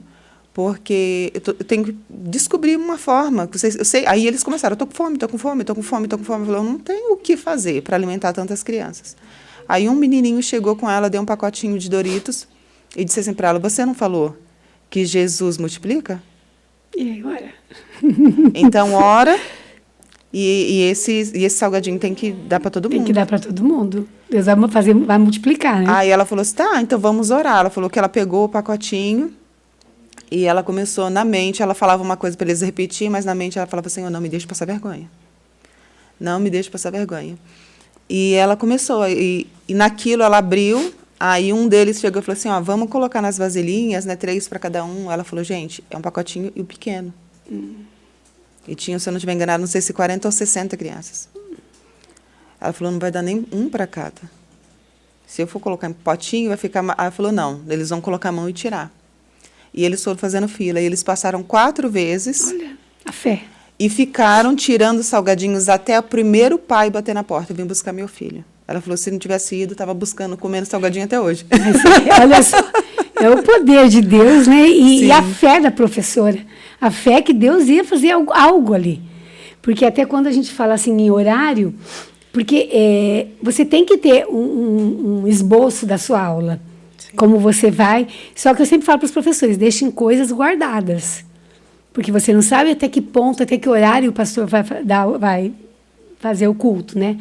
porque eu tenho que descobrir uma forma. Eu sei. Aí eles começaram, estou com fome. Eu falei, eu não tenho o que fazer para alimentar tantas crianças. Aí um menininho chegou com ela, deu um pacotinho de Doritos e disse assim para ela, você não falou que Jesus multiplica? E agora? Então, ora, e esse salgadinho tem que dar para todo mundo. Tem que dar para todo mundo. Deus vai multiplicar, né? Aí ela falou assim, tá, então vamos orar. Ela falou que ela pegou o pacotinho e ela começou, na mente, ela falava uma coisa para eles repetir, mas na mente ela falava assim, não me deixe passar vergonha. Não me deixe passar vergonha. E ela começou, e naquilo ela abriu, aí um deles chegou e falou assim, vamos colocar nas vasilhinhas, né, 3 para cada um. Ela falou, gente, é um pacotinho e o pequeno. E tinha, se eu não estiver enganado, não sei se 40 ou 60 crianças. Ela falou, não vai dar nem um para cada. Se eu for colocar em potinho, vai ficar... Ela falou, não, eles vão colocar a mão e tirar. E eles foram fazendo fila. E eles passaram 4 vezes. Olha, a fé. E ficaram tirando salgadinhos até o primeiro pai bater na porta. Eu vim buscar meu filho. Ela falou, se não tivesse ido, estava buscando, comendo salgadinho até hoje. Mas, olha só, é o poder de Deus, né? E a fé da professora. A fé que Deus ia fazer algo ali. Porque até quando a gente fala assim em horário, porque você tem que ter um esboço da sua aula. Sim. Como você vai. Só que eu sempre falo para os professores, deixem coisas guardadas. Porque você não sabe até que ponto, até que horário o pastor vai fazer o culto, né?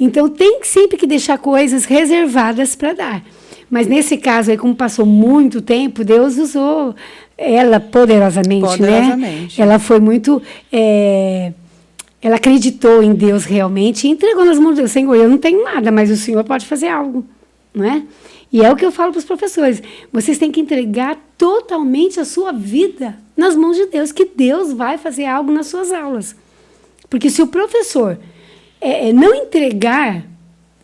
Então, tem sempre que deixar coisas reservadas para dar. Mas, nesse caso, aí, como passou muito tempo, Deus usou ela poderosamente, né? Ela foi muito... ela acreditou em Deus realmente e entregou nas mãos de Deus. Senhor, eu não tenho nada, mas o Senhor pode fazer algo, não é? E é o que eu falo para os professores. Vocês têm que entregar totalmente a sua vida nas mãos de Deus, que Deus vai fazer algo nas suas aulas. Porque se o professor não entregar,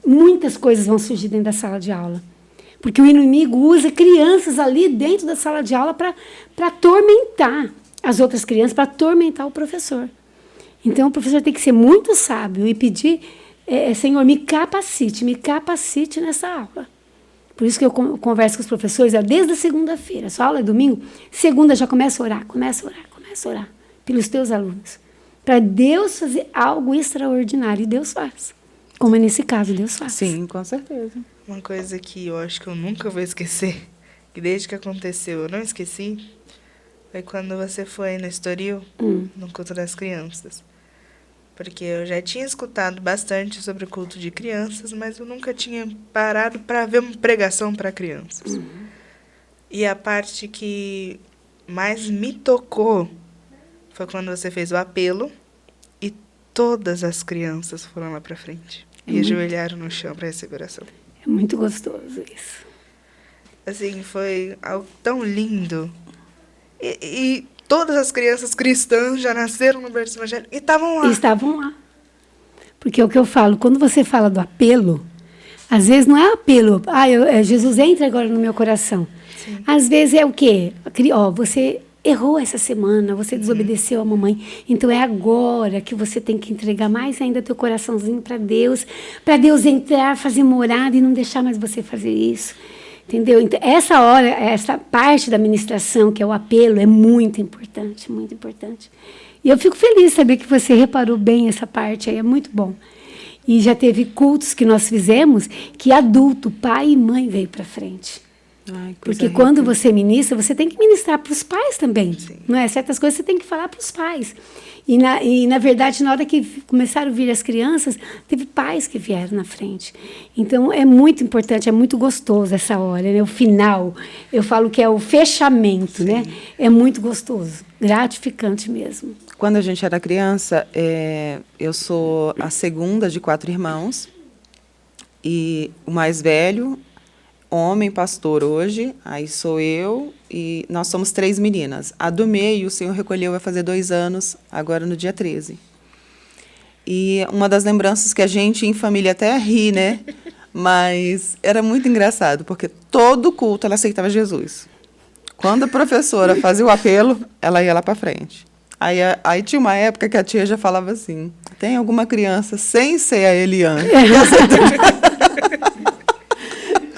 muitas coisas vão surgir dentro da sala de aula. Porque o inimigo usa crianças ali dentro da sala de aula para atormentar as outras crianças, para atormentar o professor. Então, o professor tem que ser muito sábio e pedir, Senhor, me capacite nessa aula. Por isso que eu converso com os professores desde a segunda-feira. Sua aula é domingo, segunda já começa a orar pelos teus alunos. Para Deus fazer algo extraordinário. E Deus faz. Como é nesse caso, Deus faz. Sim, com certeza. Uma coisa que eu acho que eu nunca vou esquecer, que desde que aconteceu eu não esqueci, foi quando você foi no Estoril, no culto das crianças. Porque eu já tinha escutado bastante sobre o culto de crianças, mas eu nunca tinha parado para ver uma pregação para crianças. E a parte que mais me tocou foi quando você fez o apelo e todas as crianças foram lá para frente e ajoelharam no chão para receber oração. É muito gostoso isso. Assim, foi algo tão lindo. E todas as crianças cristãs já nasceram no berço evangélico e estavam lá. Estavam lá. Porque é o que eu falo, quando você fala do apelo, às vezes não é apelo, Jesus entra agora no meu coração. Sim. Às vezes é o quê? Você errou essa semana, você desobedeceu a mamãe, então é agora que você tem que entregar mais ainda teu coraçãozinho para Deus entrar, fazer morada e não deixar mais você fazer isso. Entendeu? Então, essa hora, essa parte da ministração, que é o apelo, é muito importante, muito importante. E eu fico feliz de saber que você reparou bem essa parte aí, é muito bom. E já teve cultos que nós fizemos que adulto, pai e mãe veio para frente. Ai, porque quando você ministra, você tem que ministrar para os pais também. Sim. Não é? Certas coisas você tem que falar para os pais. E, na verdade, na hora que começaram a vir as crianças, teve pais que vieram na frente. Então, é muito importante, é muito gostoso essa hora, né? O final, eu falo que é o fechamento, né? É muito gostoso, gratificante mesmo. Quando a gente era criança, eu sou a segunda de 4 irmãos, e o mais velho, homem, pastor hoje, aí sou eu, e nós somos 3 meninas. A do meio, o Senhor recolheu, vai fazer 2 anos, agora no dia 13. E uma das lembranças que a gente, em família, até ri, né? Mas era muito engraçado, porque todo culto ela aceitava Jesus. Quando a professora fazia o apelo, ela ia lá para frente. Aí tinha uma época que a tia já falava assim, tem alguma criança sem ser a Eliane?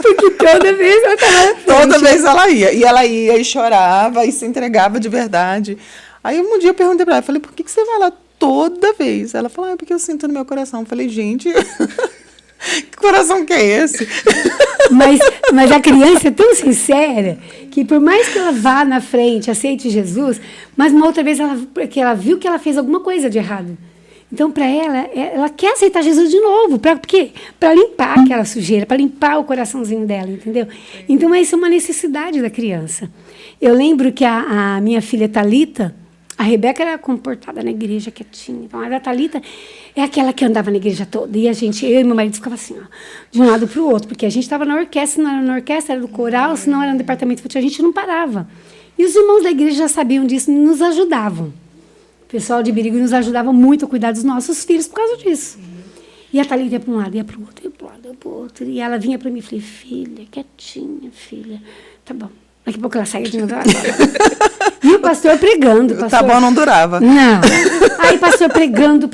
Porque toda vez ela estava... Toda vez ela ia. E ela ia e chorava e se entregava de verdade. Aí um dia eu perguntei para ela, falei, por que você vai lá toda vez? Ela falou, porque eu sinto no meu coração. Eu falei, gente, que coração que é esse? Mas a criança é tão sincera que por mais que ela vá na frente, aceite Jesus, mas uma outra vez ela viu que ela fez alguma coisa de errado. Então, para ela quer aceitar Jesus de novo. Para quê? Para limpar aquela sujeira, para limpar o coraçãozinho dela, entendeu? Então, essa é uma necessidade da criança. Eu lembro que a minha filha Thalita, a Rebeca era comportada na igreja, quietinha. Então, a Thalita é aquela que andava na igreja toda. E eu e meu marido ficava assim, ó, de um lado para o outro. Porque a gente estava na orquestra, se não era na orquestra, era do coral, se não era no departamento de futebol, a gente não parava. E os irmãos da igreja já sabiam disso e nos ajudavam. O pessoal de Birigui nos ajudava muito a cuidar dos nossos filhos por causa disso. E a Thalita ia para um lado, ia para o outro, ia para um lado, ia para o outro. E ela vinha para mim e falei, filha, quietinha, filha. Tá bom. Daqui a pouco ela saía de novo. E o pastor pregando. O pastor... Tá bom, não durava. Não. Aí o pastor pregando.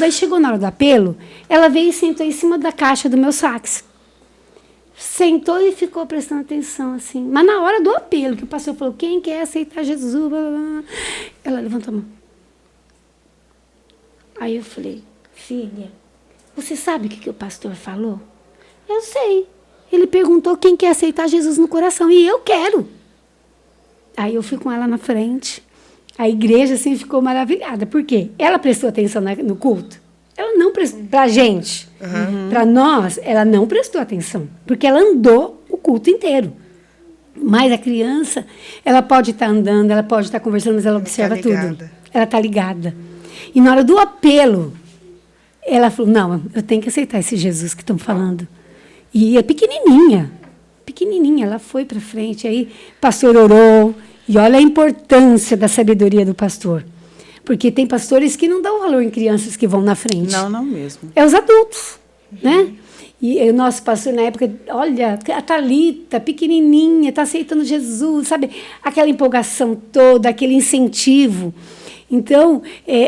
Aí chegou na hora do apelo, ela veio e sentou em cima da caixa do meu sax. Sentou e ficou prestando atenção, assim. Mas na hora do apelo, que o pastor falou, quem quer aceitar Jesus? Blá, blá, blá. Ela levantou a mão. Aí eu falei, filha, você sabe o que o pastor falou? Eu sei. Ele perguntou quem quer aceitar Jesus no coração. E eu quero. Aí eu fui com ela na frente. A igreja, assim, ficou maravilhada. Por quê? Ela prestou atenção no culto. Ela não prestou. Pra gente. Para nós, ela não prestou atenção. Porque ela andou o culto inteiro. Mas a criança, ela pode estar andando, ela pode estar conversando, mas ela observa tudo. Ela está ligada. E na hora do apelo, ela falou, não, eu tenho que aceitar esse Jesus que estão falando. E é pequenininha, ela foi para frente, aí o pastor orou, e olha a importância da sabedoria do pastor. Porque tem pastores que não dão valor em crianças que vão na frente. Não mesmo. É os adultos, né? E o nosso pastor, na época, olha, a Thalita, pequenininha, está aceitando Jesus, sabe? Aquela empolgação toda, aquele incentivo. Então,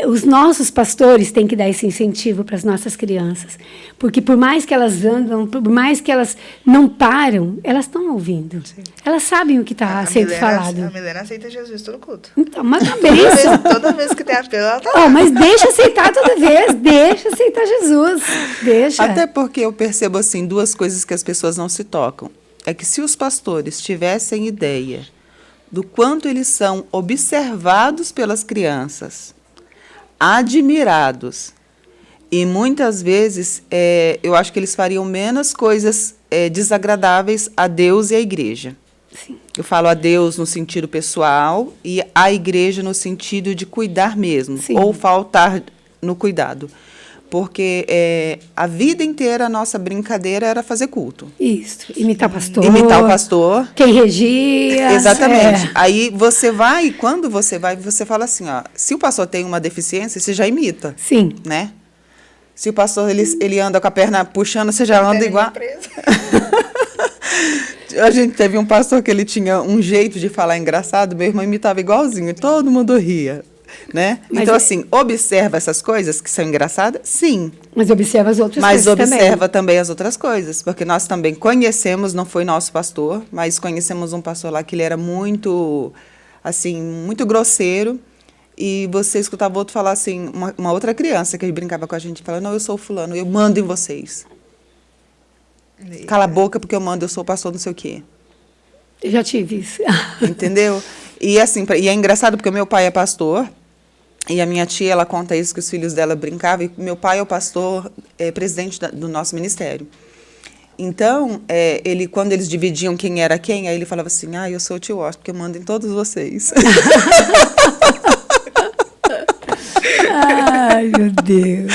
os nossos pastores têm que dar esse incentivo para as nossas crianças. Porque por mais que elas andam, por mais que elas não param, elas estão ouvindo. Sim. Elas sabem o que está sendo falado. A Milena aceita Jesus todo culto. Então, mas a bênção. Toda vez que tem apelo, ela está lá. Mas deixa aceitar toda vez. Deixa aceitar Jesus. Deixa. Até porque eu percebo, assim, duas coisas que as pessoas não se tocam. É que se os pastores tivessem ideia do quanto eles são observados pelas crianças, admirados, e muitas vezes eu acho que eles fariam menos coisas desagradáveis a Deus e à igreja. Sim. Eu falo a Deus no sentido pessoal e a igreja no sentido de cuidar mesmo, Sim. ou faltar no cuidado. Porque a vida inteira a nossa brincadeira era fazer culto. Isso, imitar o pastor. Imitar o pastor. Quem regia. Exatamente. Aí você vai, e quando você vai, você fala assim, ó, se o pastor tem uma deficiência, você já imita. Sim. Né? Se o pastor ele anda com a perna puxando, você já anda igual. A gente teve um pastor que ele tinha um jeito de falar engraçado, meu irmão imitava igualzinho, e todo mundo ria. Né? Então, assim, observa essas coisas que são engraçadas, sim. Mas observa as outras coisas também. Mas observa também as outras coisas, porque nós também conhecemos, não foi nosso pastor, mas conhecemos um pastor lá que ele era muito, assim, muito grosseiro, e você escutava outro falar assim, uma outra criança que ele brincava com a gente, falando, não, eu sou fulano, eu mando em vocês. Eita. Cala a boca porque eu mando, eu sou pastor não sei o quê. Eu já tive isso. Entendeu? E, assim, e é engraçado porque o meu pai é pastor, e a minha tia, ela conta isso, que os filhos dela brincavam, e meu pai é o pastor, presidente do nosso ministério. Então, ele, quando eles dividiam quem era quem, aí ele falava assim, eu sou o tio Washington, porque eu mando em todos vocês. Ai, meu Deus.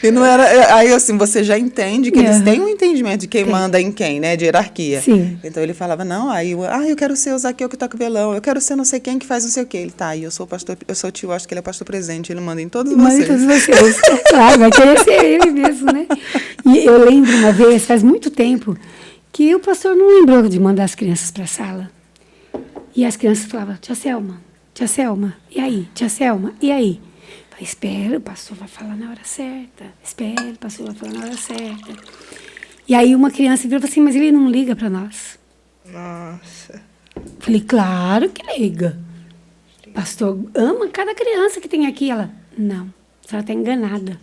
E não era, aí, assim, você já entende que eles têm um entendimento de quem manda em quem, né, de hierarquia. Sim. Então, ele falava, não, aí, eu quero ser o Zaqueu que toca violão, eu quero ser não sei quem que faz não sei o quê. Ele, tá, e eu sou o tio, acho que ele é pastor presente, ele manda em todos vocês. Manda em todos vocês. Claro, vai querer ser ele mesmo, né? E eu lembro uma vez, faz muito tempo, que o pastor não lembrou de mandar as crianças para a sala. E as crianças falavam, tia Selma, e aí? Tia Selma, e aí? Espera, o pastor vai falar na hora certa. Espera, o pastor vai falar na hora certa. E aí uma criança virou assim, mas ele não liga para nós. Nossa. Falei, claro que liga. O pastor ama cada criança que tem aqui. Ela, não, a senhora está enganada.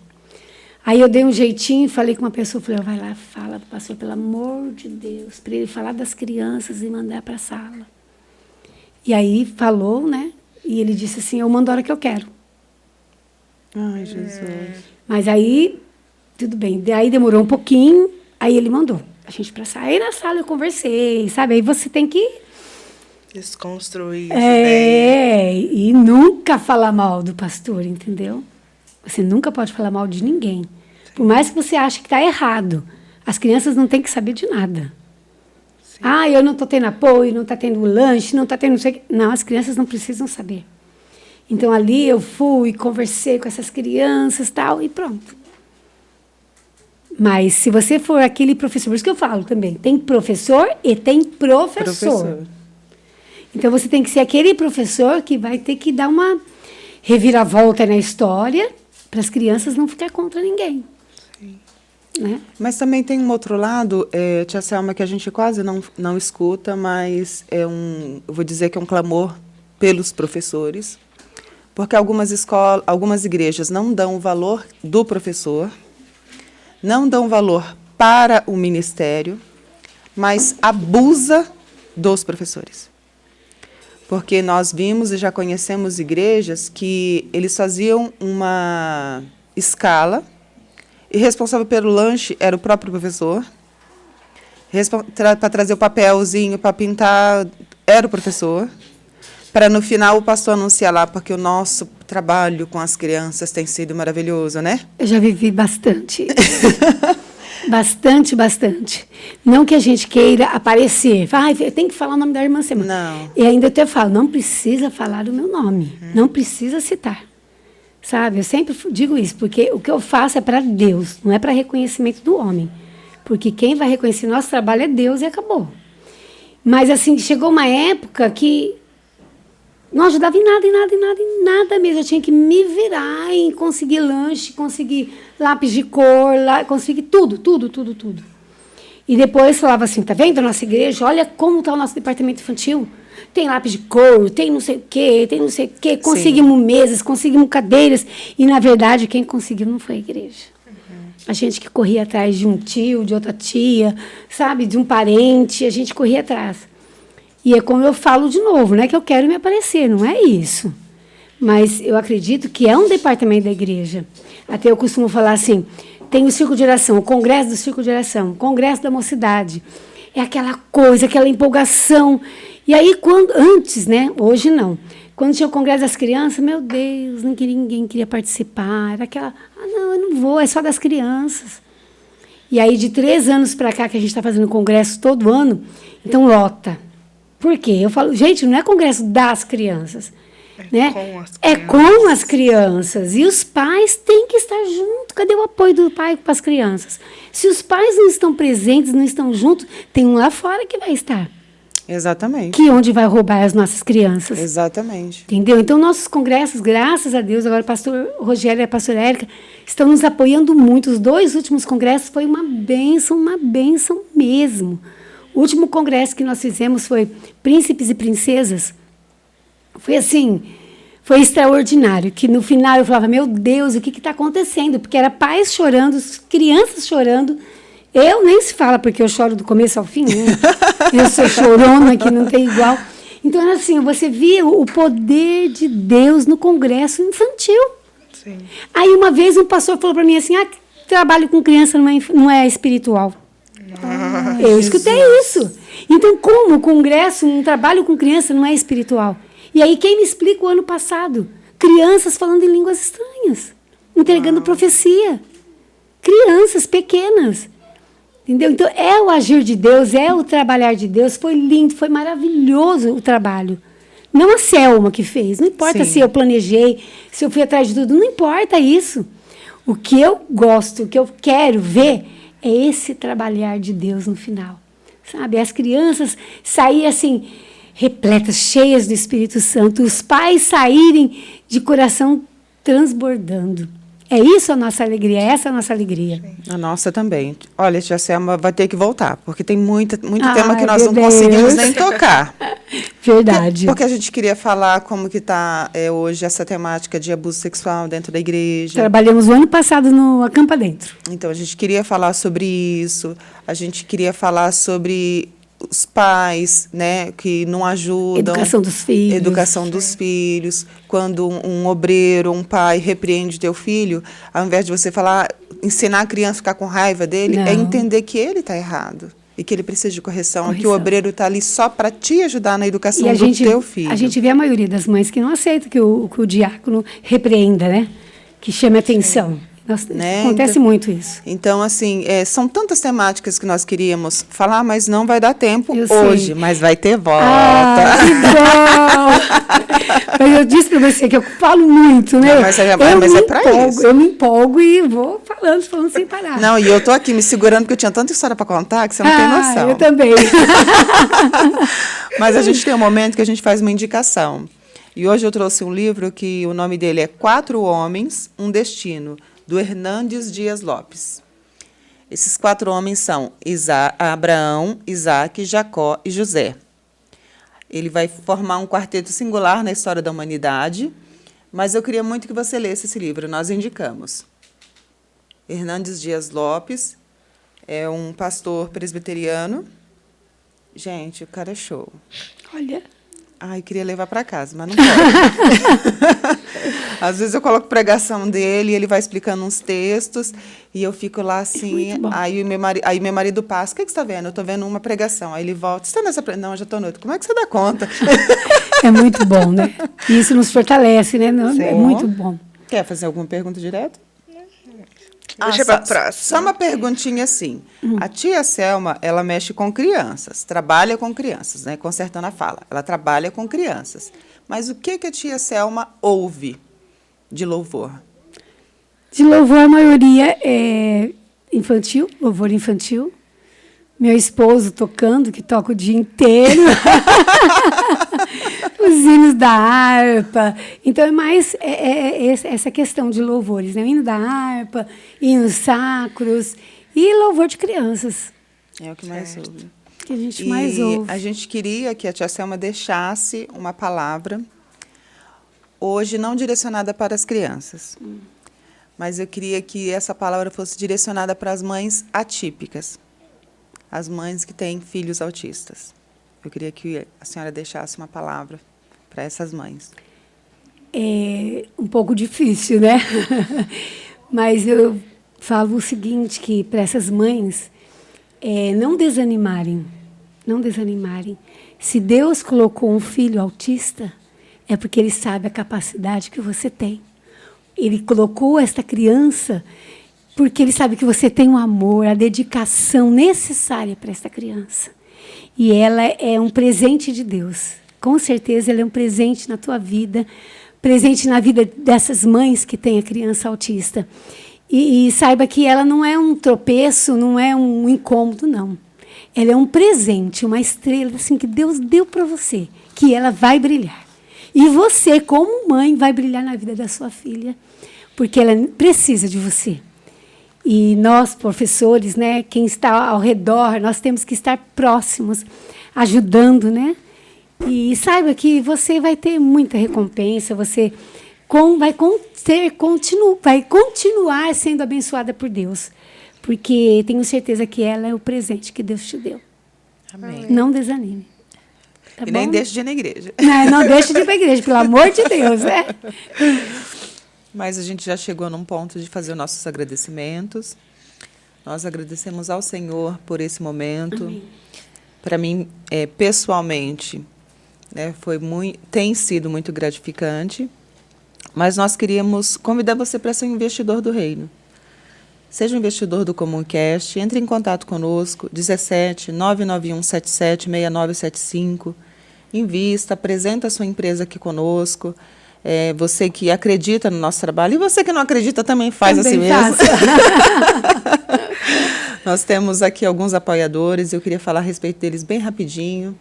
Aí eu dei um jeitinho e falei com uma pessoa, falei, vai lá, fala pro pastor, pelo amor de Deus, para ele falar das crianças e mandar para a sala. E aí falou, né? E ele disse assim, eu mando a hora que eu quero. Ai, Jesus. Mas aí, tudo bem. Aí demorou um pouquinho, aí ele mandou a gente pra sala. Aí na sala eu conversei, sabe? Aí você tem que... desconstruir isso e nunca falar mal do pastor, entendeu? Você nunca pode falar mal de ninguém. Sim. Por mais que você ache que está errado, as crianças não têm que saber de nada. Sim. Eu não estou tendo apoio, não está tendo lanche, não está tendo... Não, as crianças não precisam saber. Então, ali eu fui, conversei com essas crianças tal, e pronto. Mas, se você for aquele professor, por isso que eu falo também, tem professor e tem professor. Então, você tem que ser aquele professor que vai ter que dar uma reviravolta na história para as crianças não ficar contra ninguém. Sim. Né? Mas também tem um outro lado, tia Selma, que a gente quase não escuta, mas eu vou dizer que é um clamor pelos professores, porque algumas igrejas não dão o valor do professor, não dão valor para o ministério, mas abusa dos professores. Porque nós vimos e já conhecemos igrejas que eles faziam uma escala e responsável pelo lanche era o próprio professor, para trazer o papelzinho, para pintar, era o professor, para no final o pastor anunciar lá, porque o nosso trabalho com as crianças tem sido maravilhoso, né? Eu já vivi bastante. Bastante. Não que a gente queira aparecer. Tem que falar o nome da irmã Selma. Não. E ainda até falo, não precisa falar o meu nome. Não precisa citar. Sabe? Eu sempre digo isso, porque o que eu faço é para Deus, não é para reconhecimento do homem. Porque quem vai reconhecer nosso trabalho é Deus e acabou. Mas, assim, chegou uma época que não ajudava em nada mesmo. Eu tinha que me virar em conseguir lanche, conseguir lápis de cor, conseguir tudo. E depois falava assim, tá vendo a nossa igreja? Olha como está o nosso departamento infantil. Tem lápis de cor, tem não sei o quê. Conseguimos mesas, conseguimos cadeiras. E, na verdade, quem conseguiu não foi a igreja. A gente que corria atrás de um tio, de outra tia, sabe? De um parente, a gente corria atrás. E é como eu falo de novo, não é que eu quero me aparecer, não é isso. Mas eu acredito que é um departamento da igreja. Até eu costumo falar assim, tem o Círculo de Oração, o Congresso do Círculo de Oração, o Congresso da Mocidade. É aquela coisa, aquela empolgação. E aí, antes, né? Hoje não. Quando tinha o Congresso das Crianças, meu Deus, ninguém queria participar. Era aquela, não, eu não vou, é só das crianças. E aí, de 3 anos para cá, que a gente está fazendo congresso todo ano, então lota. Por quê? Eu falo, gente, não é congresso das crianças. Né? É com as crianças. E os pais têm que estar juntos. Cadê o apoio do pai para as crianças? Se os pais não estão presentes, não estão juntos, tem um lá fora que vai estar. Exatamente. Que onde vai roubar as nossas crianças. Exatamente. Entendeu? Então, nossos congressos, graças a Deus, agora o pastor Rogério e a pastora Érica estão nos apoiando muito. Os 2 últimos congressos foi uma bênção mesmo. O último congresso que nós fizemos foi Príncipes e Princesas. Foi assim, foi extraordinário, que no final eu falava, meu Deus, o que está acontecendo? Porque era pais chorando, crianças chorando. Eu nem se fala, porque eu choro do começo ao fim, né? Eu sou chorona, que não tem igual. Então, era assim, você via o poder de Deus no congresso infantil. Sim. Aí, uma vez, um pastor falou para mim assim, trabalho com criança não é espiritual. Eu escutei isso. Então, como o congresso, um trabalho com criança não é espiritual? E aí, quem me explica o ano passado? Crianças falando em línguas estranhas, entregando profecia. Crianças pequenas. Entendeu? Então, é o agir de Deus, é o trabalhar de Deus. Foi lindo, foi maravilhoso o trabalho. Não a Selma que fez. Não importa se eu planejei, se eu fui atrás de tudo. Não importa isso. O que eu gosto, o que eu quero ver é esse trabalhar de Deus no final. Sabe? As crianças saírem assim, repletas, cheias do Espírito Santo. Os pais saírem de coração transbordando. É isso a nossa alegria, essa é a nossa alegria. A nossa também. Olha, tia Selma vai ter que voltar, porque tem muito tema que nós não conseguimos nem tocar. Verdade. Porque a gente queria falar como que está hoje essa temática de abuso sexual dentro da igreja. Trabalhamos o ano passado no Acampa Dentro. Então, a gente queria falar sobre isso, a gente queria falar sobre os pais, né, que não ajudam. Educação dos filhos. Educação dos filhos. Quando um obreiro, um pai repreende teu filho, ao invés de você falar, ensinar a criança a ficar com raiva dele, é entender que ele está errado e que ele precisa de correção. Que o obreiro está ali só para te ajudar na educação do teu filho. A gente vê a maioria das mães que não aceita que o diácono repreenda, né? Que chame atenção. né? Acontece muito isso. Então, assim, são tantas temáticas que nós queríamos falar, mas não vai dar tempo Eu hoje, sei. mas vai ter volta. Que bom! Mas eu disse para você que eu falo muito, né? Não, mas é para isso. Eu me empolgo e vou falando sem parar. Não, e eu tô aqui me segurando porque eu tinha tanta história para contar que você não tem noção. Eu também. Mas a gente tem um momento que a gente faz uma indicação. E hoje eu trouxe um livro que o nome dele é 4 Homens, um Destino, do Hernandes Dias Lopes. Esses 4 homens são Abraão, Isaac, Jacó e José. Ele vai formar um quarteto singular na história da humanidade, mas eu queria muito que você lesse esse livro, nós indicamos. Hernandes Dias Lopes é um pastor presbiteriano. Gente, o cara é show. Olha. Ai, queria levar para casa, mas não pode. Às vezes eu coloco pregação dele, ele vai explicando uns textos, e eu fico lá assim, aí meu marido passa, o que você está vendo? Eu estou vendo uma pregação. Aí ele volta, você está nessa pregação? Não, eu já estou noutra. Como é que você dá conta? É muito bom, né? E isso nos fortalece, né? Não, é muito bom. Quer fazer alguma pergunta direta? Deixa para próxima. Só uma perguntinha assim. A tia Selma, ela mexe com crianças, trabalha com crianças, né? Consertando a fala. Ela trabalha com crianças. Mas o que a tia Selma ouve de louvor? De louvor, a maioria é infantil, louvor infantil. Meu esposo tocando, que toca o dia inteiro. Os hinos da harpa. Então, é mais essa questão de louvores, né? O hino da harpa, hinos sacros e louvor de crianças. É o que mais ouve. Que a gente mais ouve. A gente queria que a tia Selma deixasse uma palavra, hoje não direcionada para as crianças, mas eu queria que essa palavra fosse direcionada para as mães atípicas, as mães que têm filhos autistas. Eu queria que a senhora deixasse uma palavra para essas mães. É um pouco difícil, né? Mas eu falo o seguinte, que para essas mães, não desanimarem. Não desanimarem. Se Deus colocou um filho autista, é porque Ele sabe a capacidade que você tem. Ele colocou esta criança porque Ele sabe que você tem o amor, a dedicação necessária para essa criança. E ela é um presente de Deus. Com certeza, ela é um presente na tua vida, presente na vida dessas mães que têm a criança autista. E saiba que ela não é um tropeço, não é um incômodo, não. Ela é um presente, uma estrela assim, que Deus deu para você, que ela vai brilhar. E você, como mãe, vai brilhar na vida da sua filha, porque ela precisa de você. E nós, professores, né, quem está ao redor, nós temos que estar próximos, ajudando, né? E saiba que você vai ter muita recompensa, você vai continuar sendo abençoada por Deus, porque tenho certeza que ela é o presente que Deus te deu. Amém. Não desanime. Tá e bom? nem deixe de ir na igreja. Não deixe de ir para a igreja, pelo amor de Deus, né? Mas a gente já chegou num ponto de fazer os nossos agradecimentos. Nós agradecemos ao Senhor por esse momento. Para mim, pessoalmente, né, tem sido muito gratificante. Mas nós queríamos convidar você para ser um investidor do reino. Seja um investidor do Comuncast, entre em contato conosco, 17 991 77 6975. Invista, apresenta a sua empresa aqui conosco. Você que acredita no nosso trabalho, e você que não acredita também faz assim mesmo. Nós temos aqui alguns apoiadores, eu queria falar a respeito deles bem rapidinho.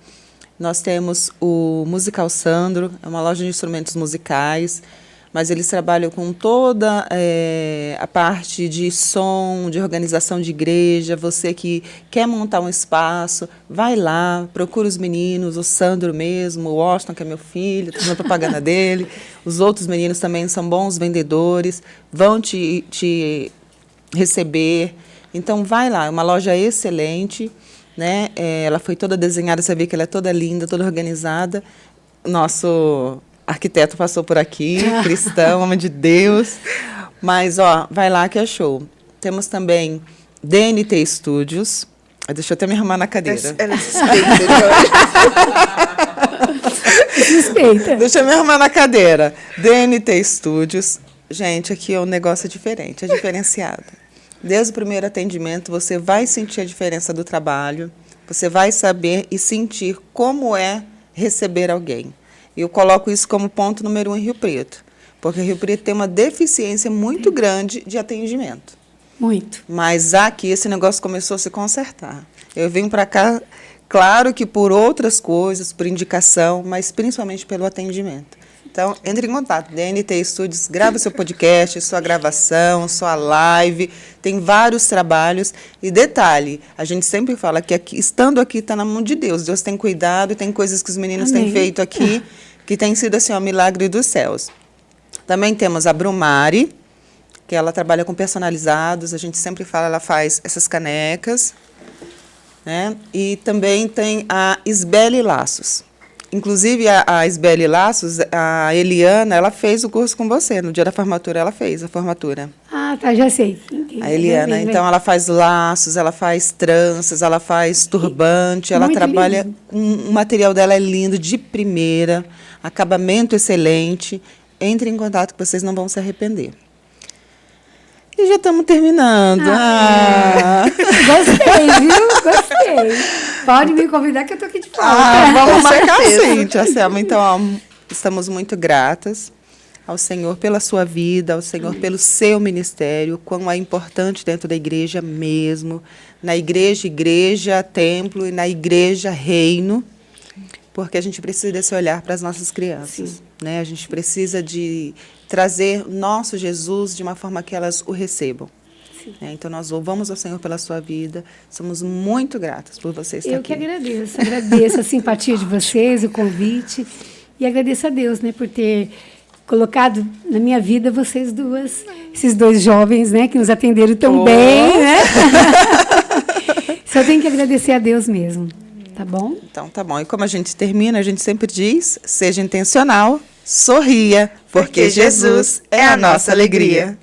Nós temos o Musical Sandro, é uma loja de instrumentos musicais, mas eles trabalham com toda a parte de som, de organização de igreja. Você que quer montar um espaço, vai lá, procura os meninos, o Sandro mesmo, o Washington, que é meu filho, estou fazendo propaganda dele. Os outros meninos também são bons vendedores, vão te receber. Então, vai lá, é uma loja excelente, né? Ela foi toda desenhada, você vê que ela é toda linda, toda organizada. Nosso arquiteto passou por aqui, cristão, homem de Deus. Mas, vai lá que é show. Temos também DNT Studios. Deixa eu até me arrumar na cadeira. Ela é suspeita. Suspeita. Deixa eu me arrumar na cadeira. DNT Studios. Gente, aqui o negócio é diferente, é diferenciado. Desde o primeiro atendimento, você vai sentir a diferença do trabalho, você vai saber e sentir como é receber alguém. E eu coloco isso como ponto número 1 em Rio Preto, porque Rio Preto tem uma deficiência muito grande de atendimento. Muito. Mas aqui esse negócio começou a se consertar. Eu vim para cá, claro que por outras coisas, por indicação, mas principalmente pelo atendimento. Então, entre em contato, DNT Studios, grava seu podcast, sua gravação, sua live, tem vários trabalhos. E detalhe, a gente sempre fala que aqui, estando aqui está na mão de Deus. Deus tem cuidado, tem coisas que os meninos Amém. têm feito aqui, que tem sido assim, um milagre dos céus. Também temos a Brumari, que ela trabalha com personalizados, a gente sempre fala, ela faz essas canecas, né? E também tem a Isbele Laços. Inclusive, a Isbele Laços, a Eliana, ela fez o curso com você. No dia da formatura, ela fez a formatura. Ah, tá, já sei. A Eliana, então, ela faz laços, ela faz tranças, ela faz turbante, ela Muito trabalha... lindo. O material dela é lindo, de primeira, acabamento excelente. Entre em contato que vocês não vão se arrepender. E já estamos terminando. Gostei, viu? Gostei. Pode me convidar que eu tô aqui de volta. Vamos marcar sim, tia Selma. Então, ó, estamos muito gratas ao Senhor pela sua vida, ao Senhor pelo seu ministério, quão é importante dentro da igreja mesmo, na igreja, templo, e na igreja, reino, porque a gente precisa desse olhar para as nossas crianças. Né? A gente precisa de trazer nosso Jesus de uma forma que elas o recebam. Então, nós louvamos ao Senhor pela sua vida. Somos muito gratas por você estar aqui. Eu que agradeço. Agradeço a simpatia de vocês, o convite. E agradeço a Deus, né, por ter colocado na minha vida vocês duas, esses dois jovens, né, que nos atenderam tão bem, né? Só tenho que agradecer a Deus mesmo. Tá bom? Então, tá bom. E como a gente termina, a gente sempre diz, seja intencional, sorria, porque Jesus é a nossa alegria.